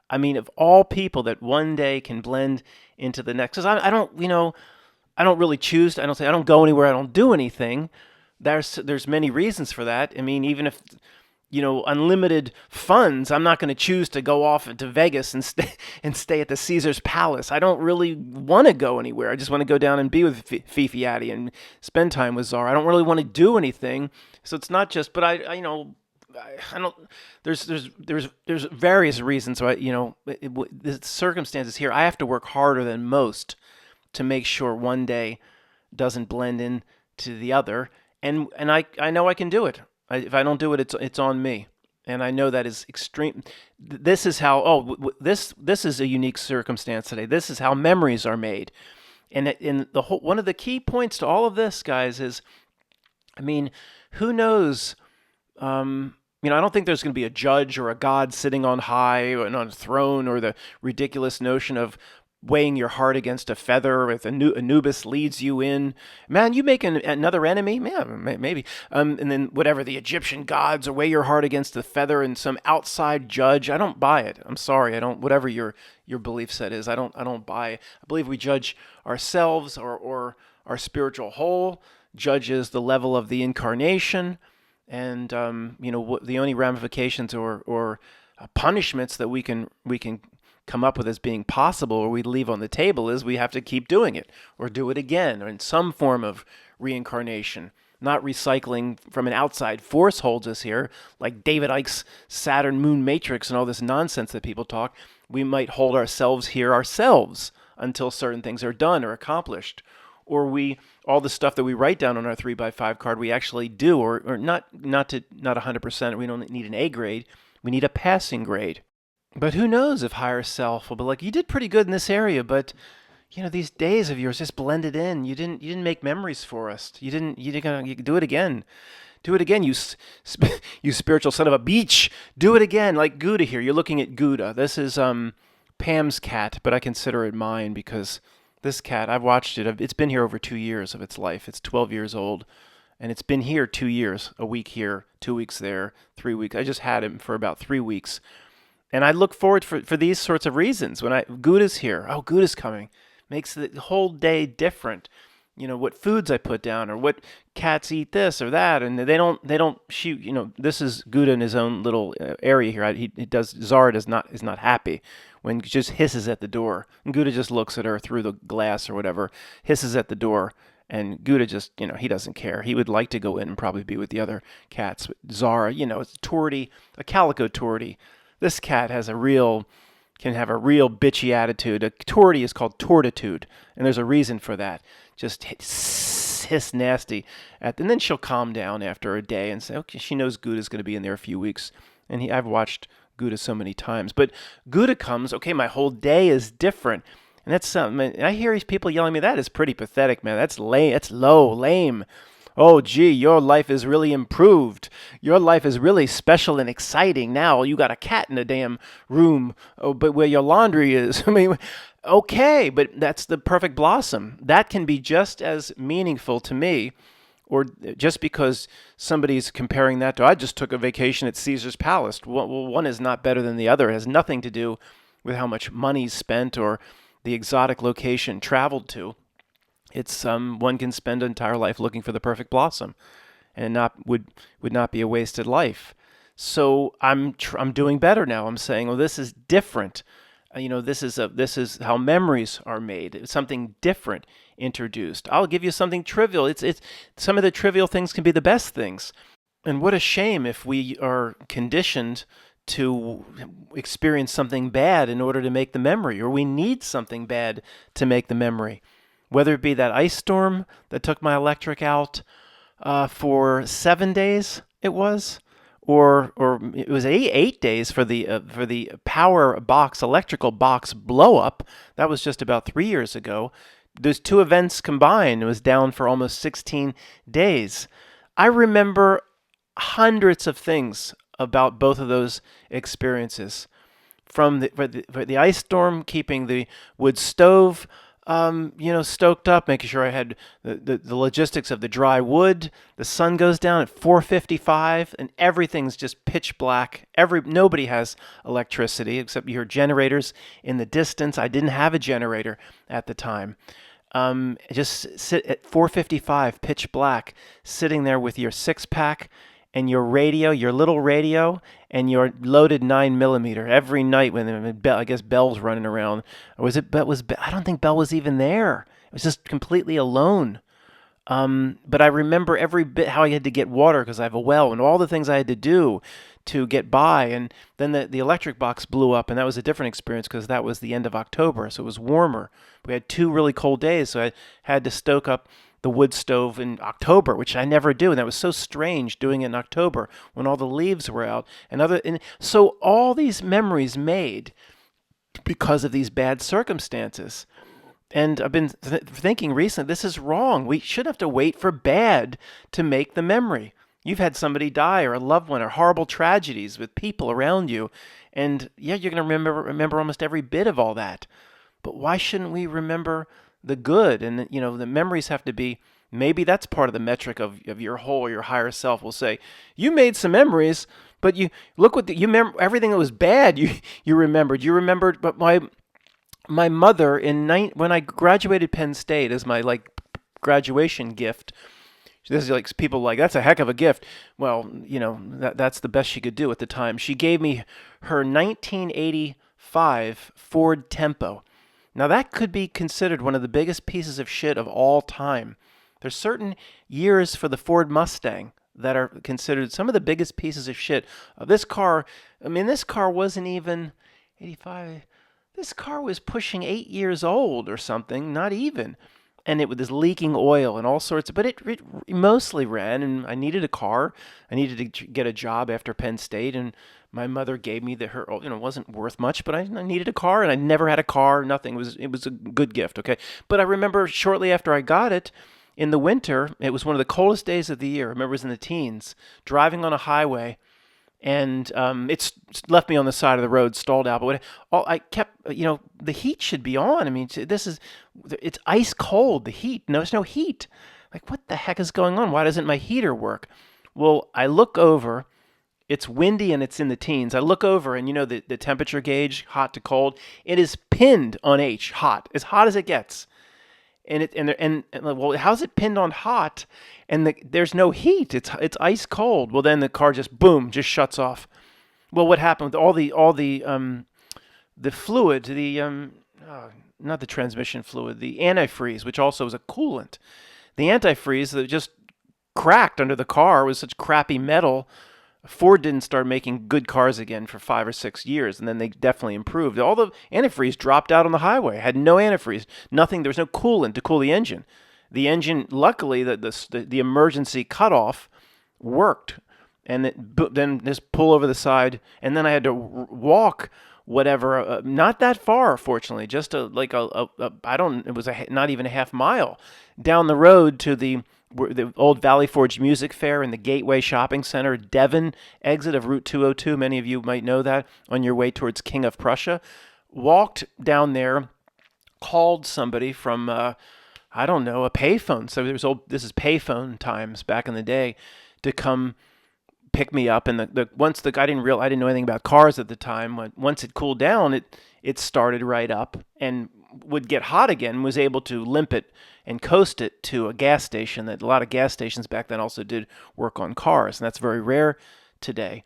I mean, of all people that one day can blend into the next, because I don't really choose. I don't go anywhere. I don't do anything. There's many reasons for that. I mean, even if unlimited funds, I'm not going to choose to go off to Vegas and stay at the Caesar's Palace. I don't really want to go anywhere. I just want to go down and be with Fifi Addy and spend time with Czar. I don't really want to do anything. So it's not just, but I don't. There's various reasons why the circumstances here. I have to work harder than most to make sure one day doesn't blend in to the other, and I know I can do it. If I don't do it, it's on me, and I know that is extreme. This is how. This is a unique circumstance today. This is how memories are made, and one of the key points to all of this, guys, is, I mean, who knows? I don't think there's going to be a judge or a God sitting on high or on a throne, or the ridiculous notion of weighing your heart against a feather. If Anubis leads you in, man, you make another enemy. Man, maybe. And then whatever the Egyptian gods, or weigh your heart against the feather, and some outside judge. I don't buy it. I'm sorry. I don't. Whatever your belief set is, I don't buy it. I believe we judge ourselves or our spiritual whole. Judges the level of the incarnation, and the only ramifications or punishments that we can come up with as being possible, or we leave on the table, is we have to keep doing it or do it again, or in some form of reincarnation. Not recycling from an outside force holds us here, like David Icke's Saturn Moon Matrix and all this nonsense that people talk. We might hold ourselves here ourselves until certain things are done or accomplished. Or all the stuff that we write down on our 3x5 card, we actually do, or not 100%. We don't need an A grade. We need a passing grade. But who knows if higher self will be like, you did pretty good in this area, but these days of yours just blended in. You didn't make memories for us. You do it again. Do it again, you spiritual son of a beach. Do it again, like Gudda here. You're looking at Gudda. This is Pam's cat, but I consider it mine because this cat, I've watched it. It's been here over 2 years of its life. It's 12 years old, and it's been here 2 years. A week here, 2 weeks there, 3 weeks. I just had him for about 3 weeks. And I look forward for these sorts of reasons. When Gudda's here, Gudda's coming, makes the whole day different. What foods I put down, or what cats eat this or that, and they don't shoot. This is Gudda in his own little area here. Zara is not happy when he just hisses at the door, and Gudda just looks at her through the glass or whatever, hisses at the door, and Gudda just he doesn't care. He would like to go in and probably be with the other cats. But Zara, it's a calico tortie. This cat can have a real bitchy attitude. A tortie is called tortitude, and there's a reason for that. Just hiss nasty, and then she'll calm down after a day and say, okay, she knows Gudda's going to be in there a few weeks. And I've watched Gudda so many times. But Gudda comes, okay, my whole day is different. And that's something, and I hear these people yelling at me, that is pretty pathetic, man. That's lame. That's lame. Oh, gee, your life is really improved. Your life is really special and exciting. Now you got a cat in the damn room, but where your laundry is. I mean, okay, but that's the perfect blossom. That can be just as meaningful to me, or just because somebody's comparing that to, I just took a vacation at Caesar's Palace. Well, one is not better than the other. It has nothing to do with how much money's spent or the exotic location traveled to. It's one can spend an entire life looking for the perfect blossom, and would not be a wasted life. So I'm doing better now. I'm saying, well, this is different. This is how memories are made. It's something different introduced. I'll give you something trivial. It's some of the trivial things can be the best things. And what a shame if we are conditioned to experience something bad in order to make the memory, or we need something bad to make the memory. Whether it be that ice storm that took my electric out for 7 days, it was, or it was 8 days for the power box, electrical box blow up. That was just about 3 years ago. Those two events combined, it was down for almost 16 days. I remember hundreds of things about both of those experiences. From the ice storm, keeping the wood stove stoked up, making sure I had the logistics of the dry wood. The sun goes down at 4:55, and everything's just pitch black. Nobody has electricity except you hear generators in the distance. I didn't have a generator at the time. Just sit at 4:55, pitch black, sitting there with your 6-pack and your radio, your little radio, and your loaded 9mm every night when I guess Belle's running around. Or was it Belle? I don't think Belle was even there. It was just completely alone. But I remember every bit how I had to get water because I have a well, and all the things I had to do to get by. And then the electric box blew up, and that was a different experience because that was the end of October, so it was warmer. We had 2 really cold days, so I had to stoke up the wood stove in October, which I never do, and that was so strange doing it in October when all the leaves were out. And so all these memories made because of these bad circumstances. And I've been thinking recently, this is wrong. We shouldn't have to wait for bad to make the memory. You've had somebody die, or a loved one, or horrible tragedies with people around you, and yeah, you're going to remember almost every bit of all that. but why shouldn't we remember the good? And the memories have to be. Maybe that's part of the metric of your whole, your higher self will say, you made some memories, but you look what you remember everything that was bad. You remembered. You remembered, but my mother when I graduated Penn State as my like graduation gift. This is like people like that's a heck of a gift. Well, that's the best she could do at the time. She gave me her 1985 Ford Tempo. Now that could be considered one of the biggest pieces of shit of all time. There's certain years for the Ford Mustang that are considered some of the biggest pieces of shit. This car, this car wasn't even 85. This car was pushing 8 years old or something, not even. And it was leaking oil and all sorts of, but it mostly ran, and I needed a car. I needed to get a job after Penn State, and my mother gave me her, it wasn't worth much, but I needed a car, and I never had a car, nothing. It was a good gift, okay? But I remember shortly after I got it, in the winter, it was one of the coldest days of the year. I remember it was in the teens, driving on a highway, and it's left me on the side of the road, stalled out. But I kept, the heat should be on. It's ice cold, the heat. No, there's no heat. Like, what the heck is going on? Why doesn't my heater work? Well, I look over. It's windy and it's in the teens. I look over and the temperature gauge, hot to cold, it is pinned on H, hot, as hot as it gets. Well, how's it pinned on hot? And there's no heat. It's ice cold. Well, then the car just boom, just shuts off. Well, what happened with all the fluid, not the transmission fluid, the antifreeze, which also is a coolant. The antifreeze that just cracked under the car was such crappy metal. Ford didn't start making good cars again for 5 or 6 years, and then they definitely improved. All the antifreeze dropped out on the highway. Had no antifreeze, nothing. There was no coolant to cool the engine. The engine, luckily, the emergency cutoff worked, and then just pull over the side, and then I had to walk whatever, not that far, fortunately, just it was not even a half mile down the road to the old Valley Forge Music Fair in the Gateway Shopping Center, Devon exit of Route 202. Many of you might know that, on your way towards King of Prussia. Walked down there, called somebody from, a payphone. So this is payphone times back in the day, to come pick me up. And I didn't know anything about cars at the time. Once it cooled down, it started right up and would get hot again, was able to limp it and coast it to a gas station. That a lot of gas stations back then also did work on cars, and that's very rare today.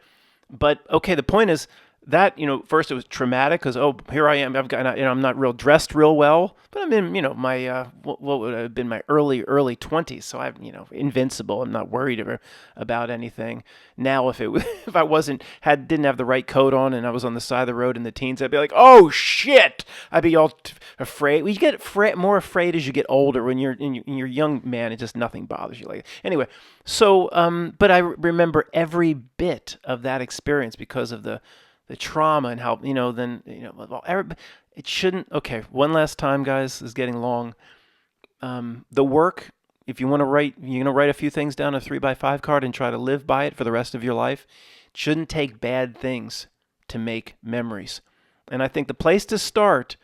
But okay, the point is that, first it was traumatic because, here I am, I'm not real dressed real well, but I'm in, my, what would have been my early 20s. So I'm, invincible. I'm not worried about anything. Now, if I didn't have the right coat on and I was on the side of the road in the teens, I'd be like, oh shit! I'd be all afraid. Well, you get more afraid as you get older. When you're young man, it just nothing bothers you. Like anyway, so, but I remember every bit of that experience because of the trauma and how, it shouldn't. Okay, one last time, guys, this is getting long. The work, if you want to write, you're going to write a few things down a 3x5 card and try to live by it for the rest of your life. It shouldn't take bad things to make memories. And I think the place to start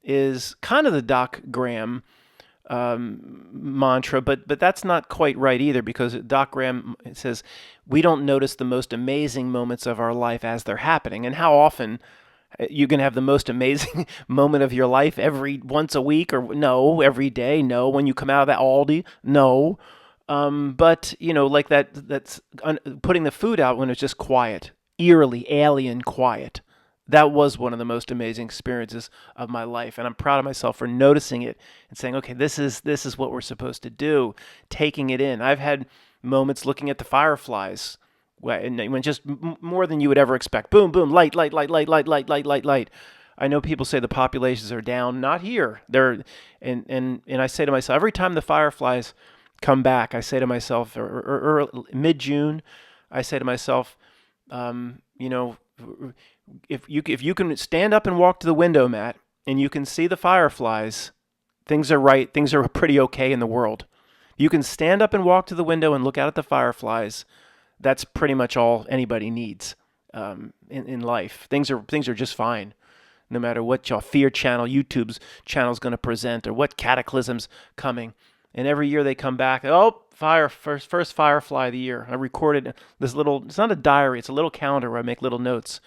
is kind of the Doc Graham mantra, but that's not quite right either, because Doc Graham says we don't notice the most amazing moments of our life as they're happening. And how often you can have the most amazing moment of your life once a week, or no, every day, no, when you come out of that Aldi, no. But like that's putting the food out when it's just quiet, eerily alien quiet. That was one of the most amazing experiences of my life, and I'm proud of myself for noticing it and saying, okay, this is what we're supposed to do, taking it in. I've had moments looking at the Fireflies, when just more than you would ever expect. Boom, boom, light, light, light, light, light, light, light, light, light. I know people say the populations are down. Not here. And I say to myself, every time the Fireflies come back, I say to myself, or mid-June, I say to myself, if you can stand up and walk to the window, Matt, and you can see the Fireflies, things are right. Things are pretty okay in the world. You can stand up and walk to the window and look out at the Fireflies. That's pretty much all anybody needs in life. Things are just fine. no matter what your fear channel, YouTube's channel is going to present, or what cataclysm's coming. And every year they come back, oh, first Firefly of the year. I recorded this little, it's not a diary, it's a little calendar where I make little notes.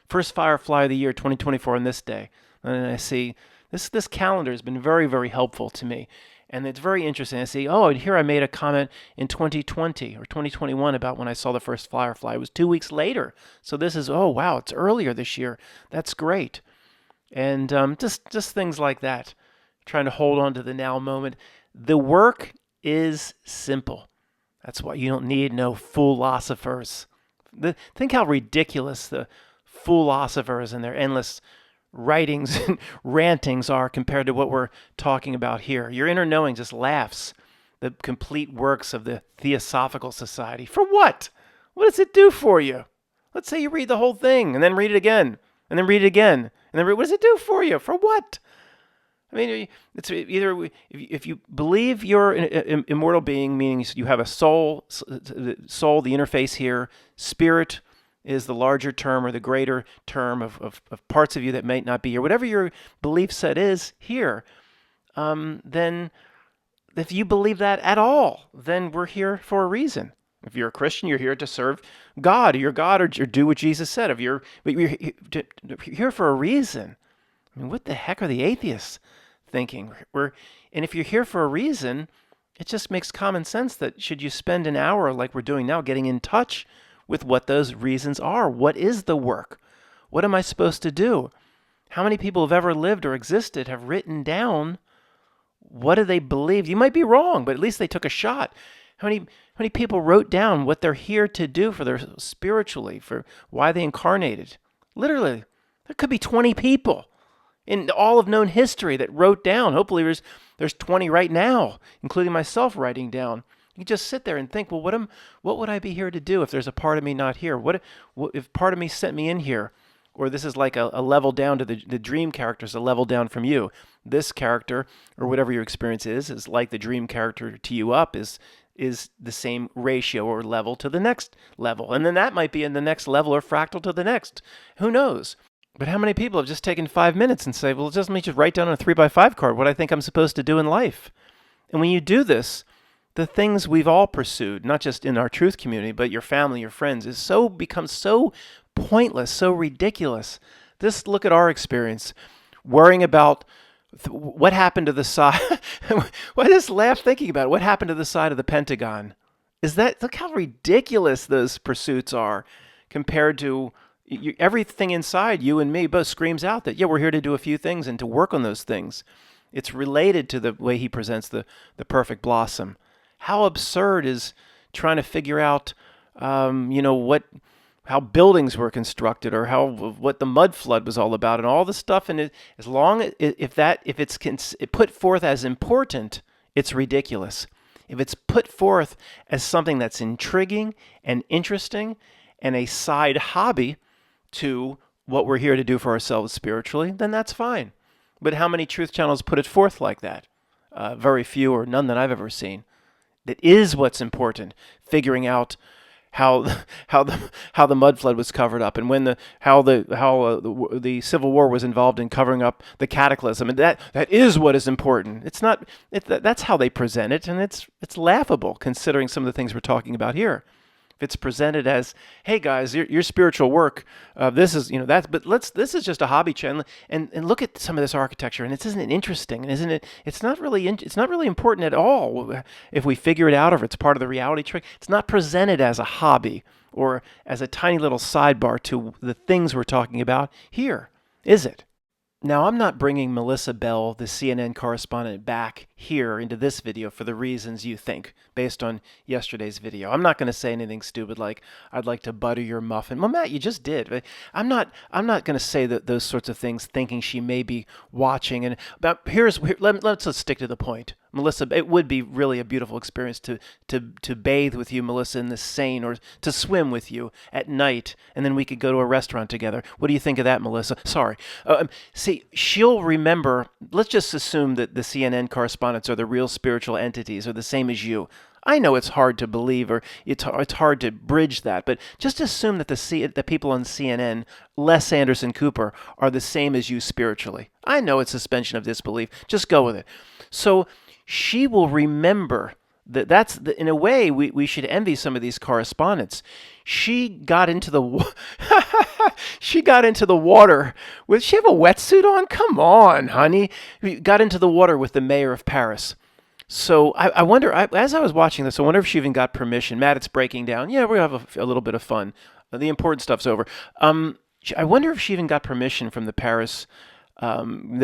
First Firefly of the year, 2024 on this day. And I see, this calendar has been very, very helpful to me. And it's very interesting. I see, oh, and here I made a comment in 2020 or 2021 about when I saw the first Firefly. It was 2 weeks later. So this is, oh, wow, it's earlier this year. That's great. And just things like that. Trying to hold on to the now moment. The work is simple. That's why you don't need no philosophers. Think how ridiculous the philosophers and their endless writings and rantings are compared to what we're talking about here. Your inner knowing just laughs the complete works of the Theosophical Society. For what? What does it do for you? Let's say you read the whole thing and then read it again and then read it again and then what does it do for you? For what? I mean, it's either if you believe you're an immortal being, meaning you have a soul, the interface here, spirit is the larger term or the greater term of parts of you that might not be here. Whatever your belief set is here, then if you believe that at all, then we're here for a reason. If you're a Christian, you're here to serve God, or your God, or do what Jesus said. But you're here for a reason. I mean, what the heck are the atheists thinking? And if you're here for a reason, it just makes common sense that should you spend an hour like we're doing now getting in touch with what those reasons are. What is the work? What am I supposed to do? How many people have ever lived or existed have written down what do they believe? You might be wrong, but at least they took a shot. How many people wrote down what they're here to do for their spiritually, for why they incarnated? Literally, there could be 20 people in all of known history that wrote down. Hopefully there's 20 right now, including myself writing down. You just sit there and think, well, what would I be here to do if there's a part of me not here? What if part of me sent me in here? Or this is like a level down to the dream characters, a level down from you. This character, or whatever your experience is like the dream character to you up, is the same ratio or level to the next level. And then that might be in the next level or fractal to the next. Who knows? But how many people have just taken 5 minutes and say, well, let me just write down on a 3x5 card what I think I'm supposed to do in life. And when you do this, the things we've all pursued, not just in our truth community, but your family, your friends, becomes so pointless, so ridiculous. Just look at our experience, worrying about what happened to the side. I just laugh thinking about it. What happened to the side of the Pentagon? Look how ridiculous those pursuits are compared to everything inside you and me both screams out that, yeah, we're here to do a few things and to work on those things. It's related to the way he presents the perfect blossom. How absurd is trying to figure out, how buildings were constructed or what the mud flood was all about and all the stuff. And as long as if it's put forth as important, it's ridiculous. If it's put forth as something that's intriguing and interesting and a side hobby to what we're here to do for ourselves spiritually, then that's fine. But how many truth channels put it forth like that? Very few, or none that I've ever seen. That is what's important. Figuring out how the mud flood was covered up, and when how the Civil War was involved in covering up the cataclysm, and that is what is important. It's not. That's how they present it, and it's laughable considering some of the things we're talking about here. If it's presented as, hey guys, your spiritual work, this is that, but this is just a hobby channel, and look at some of this architecture, and isn't it interesting? And isn't it? It's not really important at all if we figure it out, or if it's part of the reality trick. It's not presented as a hobby or as a tiny little sidebar to the things we're talking about here, is it? Now, I'm not bringing Melissa Bell, the CNN correspondent, back here into this video for the reasons you think, based on yesterday's video. I'm not going to say anything stupid like, I'd like to butter your muffin. Well, Matt, you just did. I'm not going to say those sorts of things thinking she may be watching. And let's just stick to the point. Melissa, it would be really a beautiful experience to bathe with you, Melissa, in the Seine, or to swim with you at night, and then we could go to a restaurant together. What do you think of that, Melissa? Sorry. See, she'll remember, let's just assume that the CNN correspondents are the real spiritual entities, are the same as you. I know it's hard to believe, or it's hard to bridge that, but just assume that the people on CNN, Les Anderson Cooper, are the same as you spiritually. I know it's suspension of disbelief. Just go with it. So she will remember in a way we should envy some of these correspondents. She got into the she got into the water with she have a wetsuit on? Come on, honey. Got into the water with the mayor of Paris. So I wonder, as I was watching this, I wonder if she even got permission. Matt, it's breaking down. Yeah, we'll have a little bit of fun. The important stuff's over. I wonder if she even got permission from the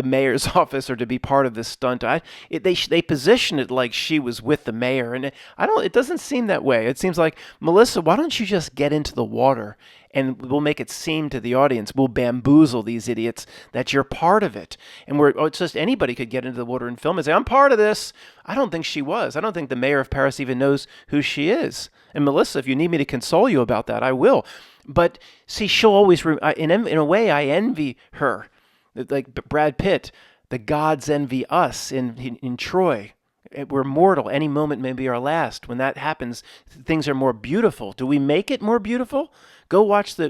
mayor's office, or to be part of this stunt. They position it like she was with the mayor, and it doesn't seem that way. It seems like, Melissa, why don't you just get into the water, and we'll make it seem to the audience, we'll bamboozle these idiots that you're part of it. And it's just anybody could get into the water and film and say, I'm part of this. I don't think she was. I don't think the mayor of Paris even knows who she is. And Melissa, if you need me to console you about that, I will. But see, she'll always, in a way, I envy her. Like Brad Pitt, the gods envy us in Troy. We're mortal. Any moment may be our last. When that happens, things are more beautiful. Do we make it more beautiful? Go watch the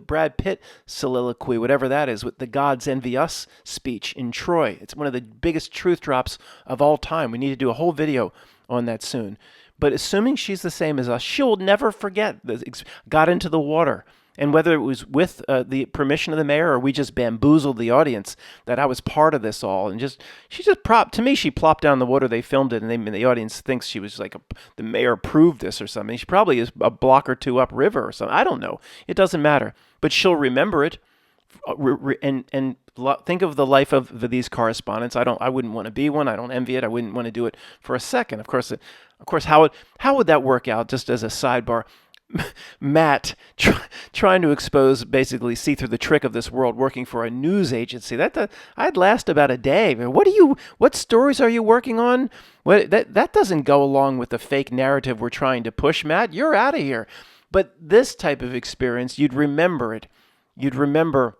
Brad Pitt soliloquy, whatever that is, with the gods envy us speech in Troy. It's one of the biggest truth drops of all time. We need to do a whole video on that soon. But assuming she's the same as us, she'll never forget that got into the water. And whether it was with the permission of the mayor, or we just bamboozled the audience, that I was part of this all, and to me, she plopped down in the water. They filmed it, and the audience thinks she was like the mayor approved this or something. She probably is a block or two upriver or something. I don't know. It doesn't matter. But she'll remember it, and think of the life of these correspondents. I wouldn't want to be one. I don't envy it. I wouldn't want to do it for a second. Of course, how would that work out? Just as a sidebar. Matt trying to basically see through the trick of this world, working for a news agency. I'd last about a day. What stories are you working on? That doesn't go along with the fake narrative we're trying to push, Matt. You're out of here. But this type of experience, you'd remember it. You'd remember,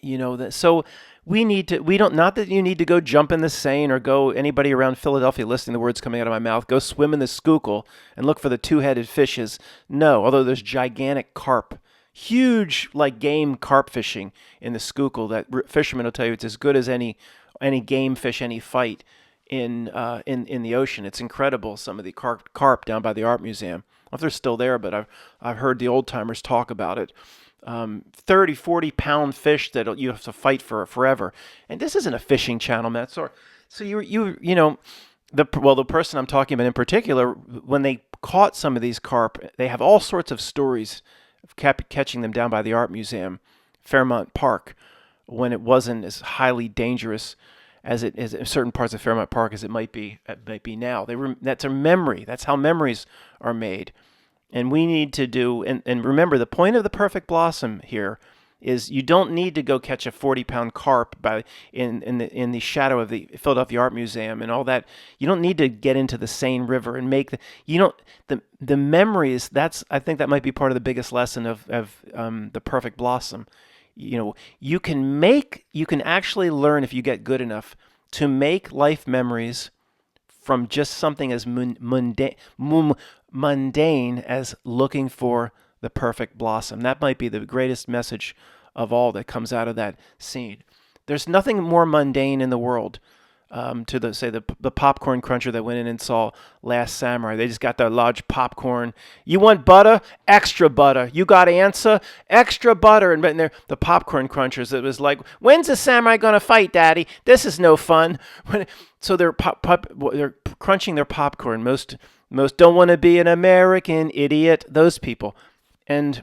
that. So not that you need to go jump in the Seine, or go, anybody around Philadelphia listening to the words coming out of my mouth, go swim in the Schuylkill and look for the two-headed fishes. No, although there's gigantic carp, huge, like game carp fishing in the Schuylkill, that fishermen will tell you it's as good as any game fish, any fight in the ocean. It's incredible, some of the carp down by the art museum. I don't know if they're still there, but I've heard the old timers talk about it. 30, 40-pound fish that you have to fight for forever. And this isn't a fishing channel, Matt. So the person I'm talking about in particular, when they caught some of these carp, they have all sorts of stories of catching them down by the art museum, Fairmount Park, when it wasn't as highly dangerous as it is in certain parts of Fairmount Park as it might be now. That's a memory. That's how memories are made. And we need to do, and remember, the point of the perfect blossom here is you don't need to go catch a 40-pound carp in the shadow of the Philadelphia Art Museum and all that. You don't need to get into the Seine River and make the memories. I think that might be part of the biggest lesson of the perfect blossom. You can actually learn, if you get good enough, to make life memories from just something as mundane as looking for the perfect blossom. That might be the greatest message of all that comes out of that scene. There's nothing more mundane in the world. The popcorn cruncher that went in and saw Last Samurai. They just got their large popcorn. You want butter? Extra butter. You got answer? Extra butter. And the popcorn crunchers, it was like, when's the samurai going to fight, Daddy? This is no fun. So they're crunching their popcorn. Most don't want to be an American idiot. Those people. And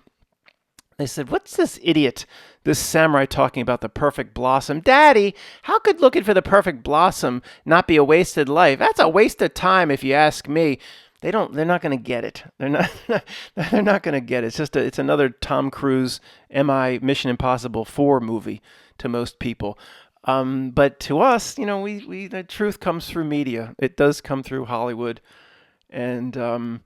they said, what's this idiot, this samurai talking about the perfect blossom? Daddy, how could looking for the perfect blossom not be a wasted life? That's a waste of time if you ask me. They're not going to get it. They're not going to get it. It's another Tom Cruise Mission Impossible 4 movie to most people. But to us, the truth comes through media. It does come through Hollywood. And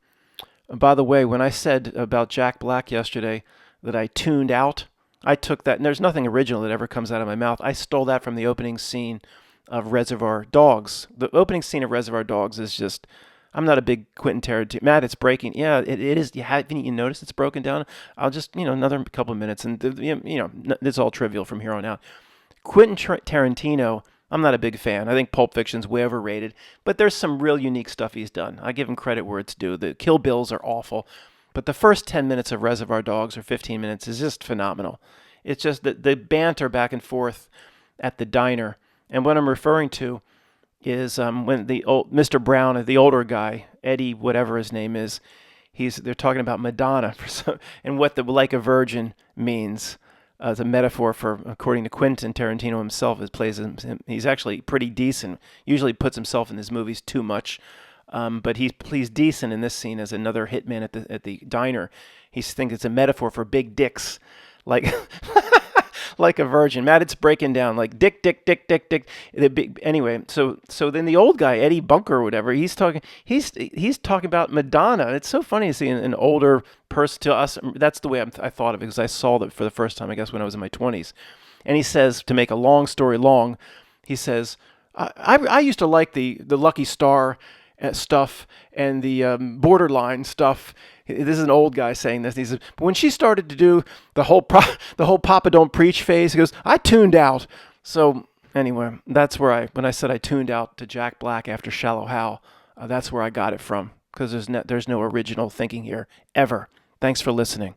by the way, when I said about Jack Black yesterday that I tuned out, I took that, and there's nothing original that ever comes out of my mouth. I stole that from the opening scene of Reservoir Dogs. The opening scene of Reservoir Dogs is just, I'm not a big Quentin Tarantino. Matt, it's breaking. Yeah, it is. Haven't you noticed it's broken down? I'll just, another couple of minutes, and it's all trivial from here on out. Quentin Tarantino, I'm not a big fan. I think Pulp Fiction's way overrated, but there's some real unique stuff he's done. I give him credit where it's due. The Kill Bills are awful, but the first 10 minutes of Reservoir Dogs or 15 minutes is just phenomenal. It's just the banter back and forth at the diner. And what I'm referring to is when the old Mr. Brown, the older guy, Eddie, whatever his name is, they're talking about Madonna and what the like a virgin means as a metaphor for, according to Quentin Tarantino himself, he's actually pretty decent. Usually puts himself in his movies too much, but he's decent in this scene as another hitman at the diner. He thinks it's a metaphor for big dicks, like like a virgin. Matt, it's breaking down like dick, dick, dick, dick, dick. Anyway, so then the old guy, Eddie Bunker or whatever, he's talking about Madonna. It's so funny to see an older person. To us, that's the way I thought of it, because I saw that for the first time, I guess, when I was in my 20s. And he says, to make a long story long, he says, I used to like the Lucky Star stuff and the Borderline stuff. This is an old guy saying this. He says, but when she started to do the whole Papa Don't Preach phase, he goes, I tuned out. So anyway, that's where when I said I tuned out to Jack Black after Shallow Hal, that's where I got it from, because there's no original thinking here ever. Thanks for listening.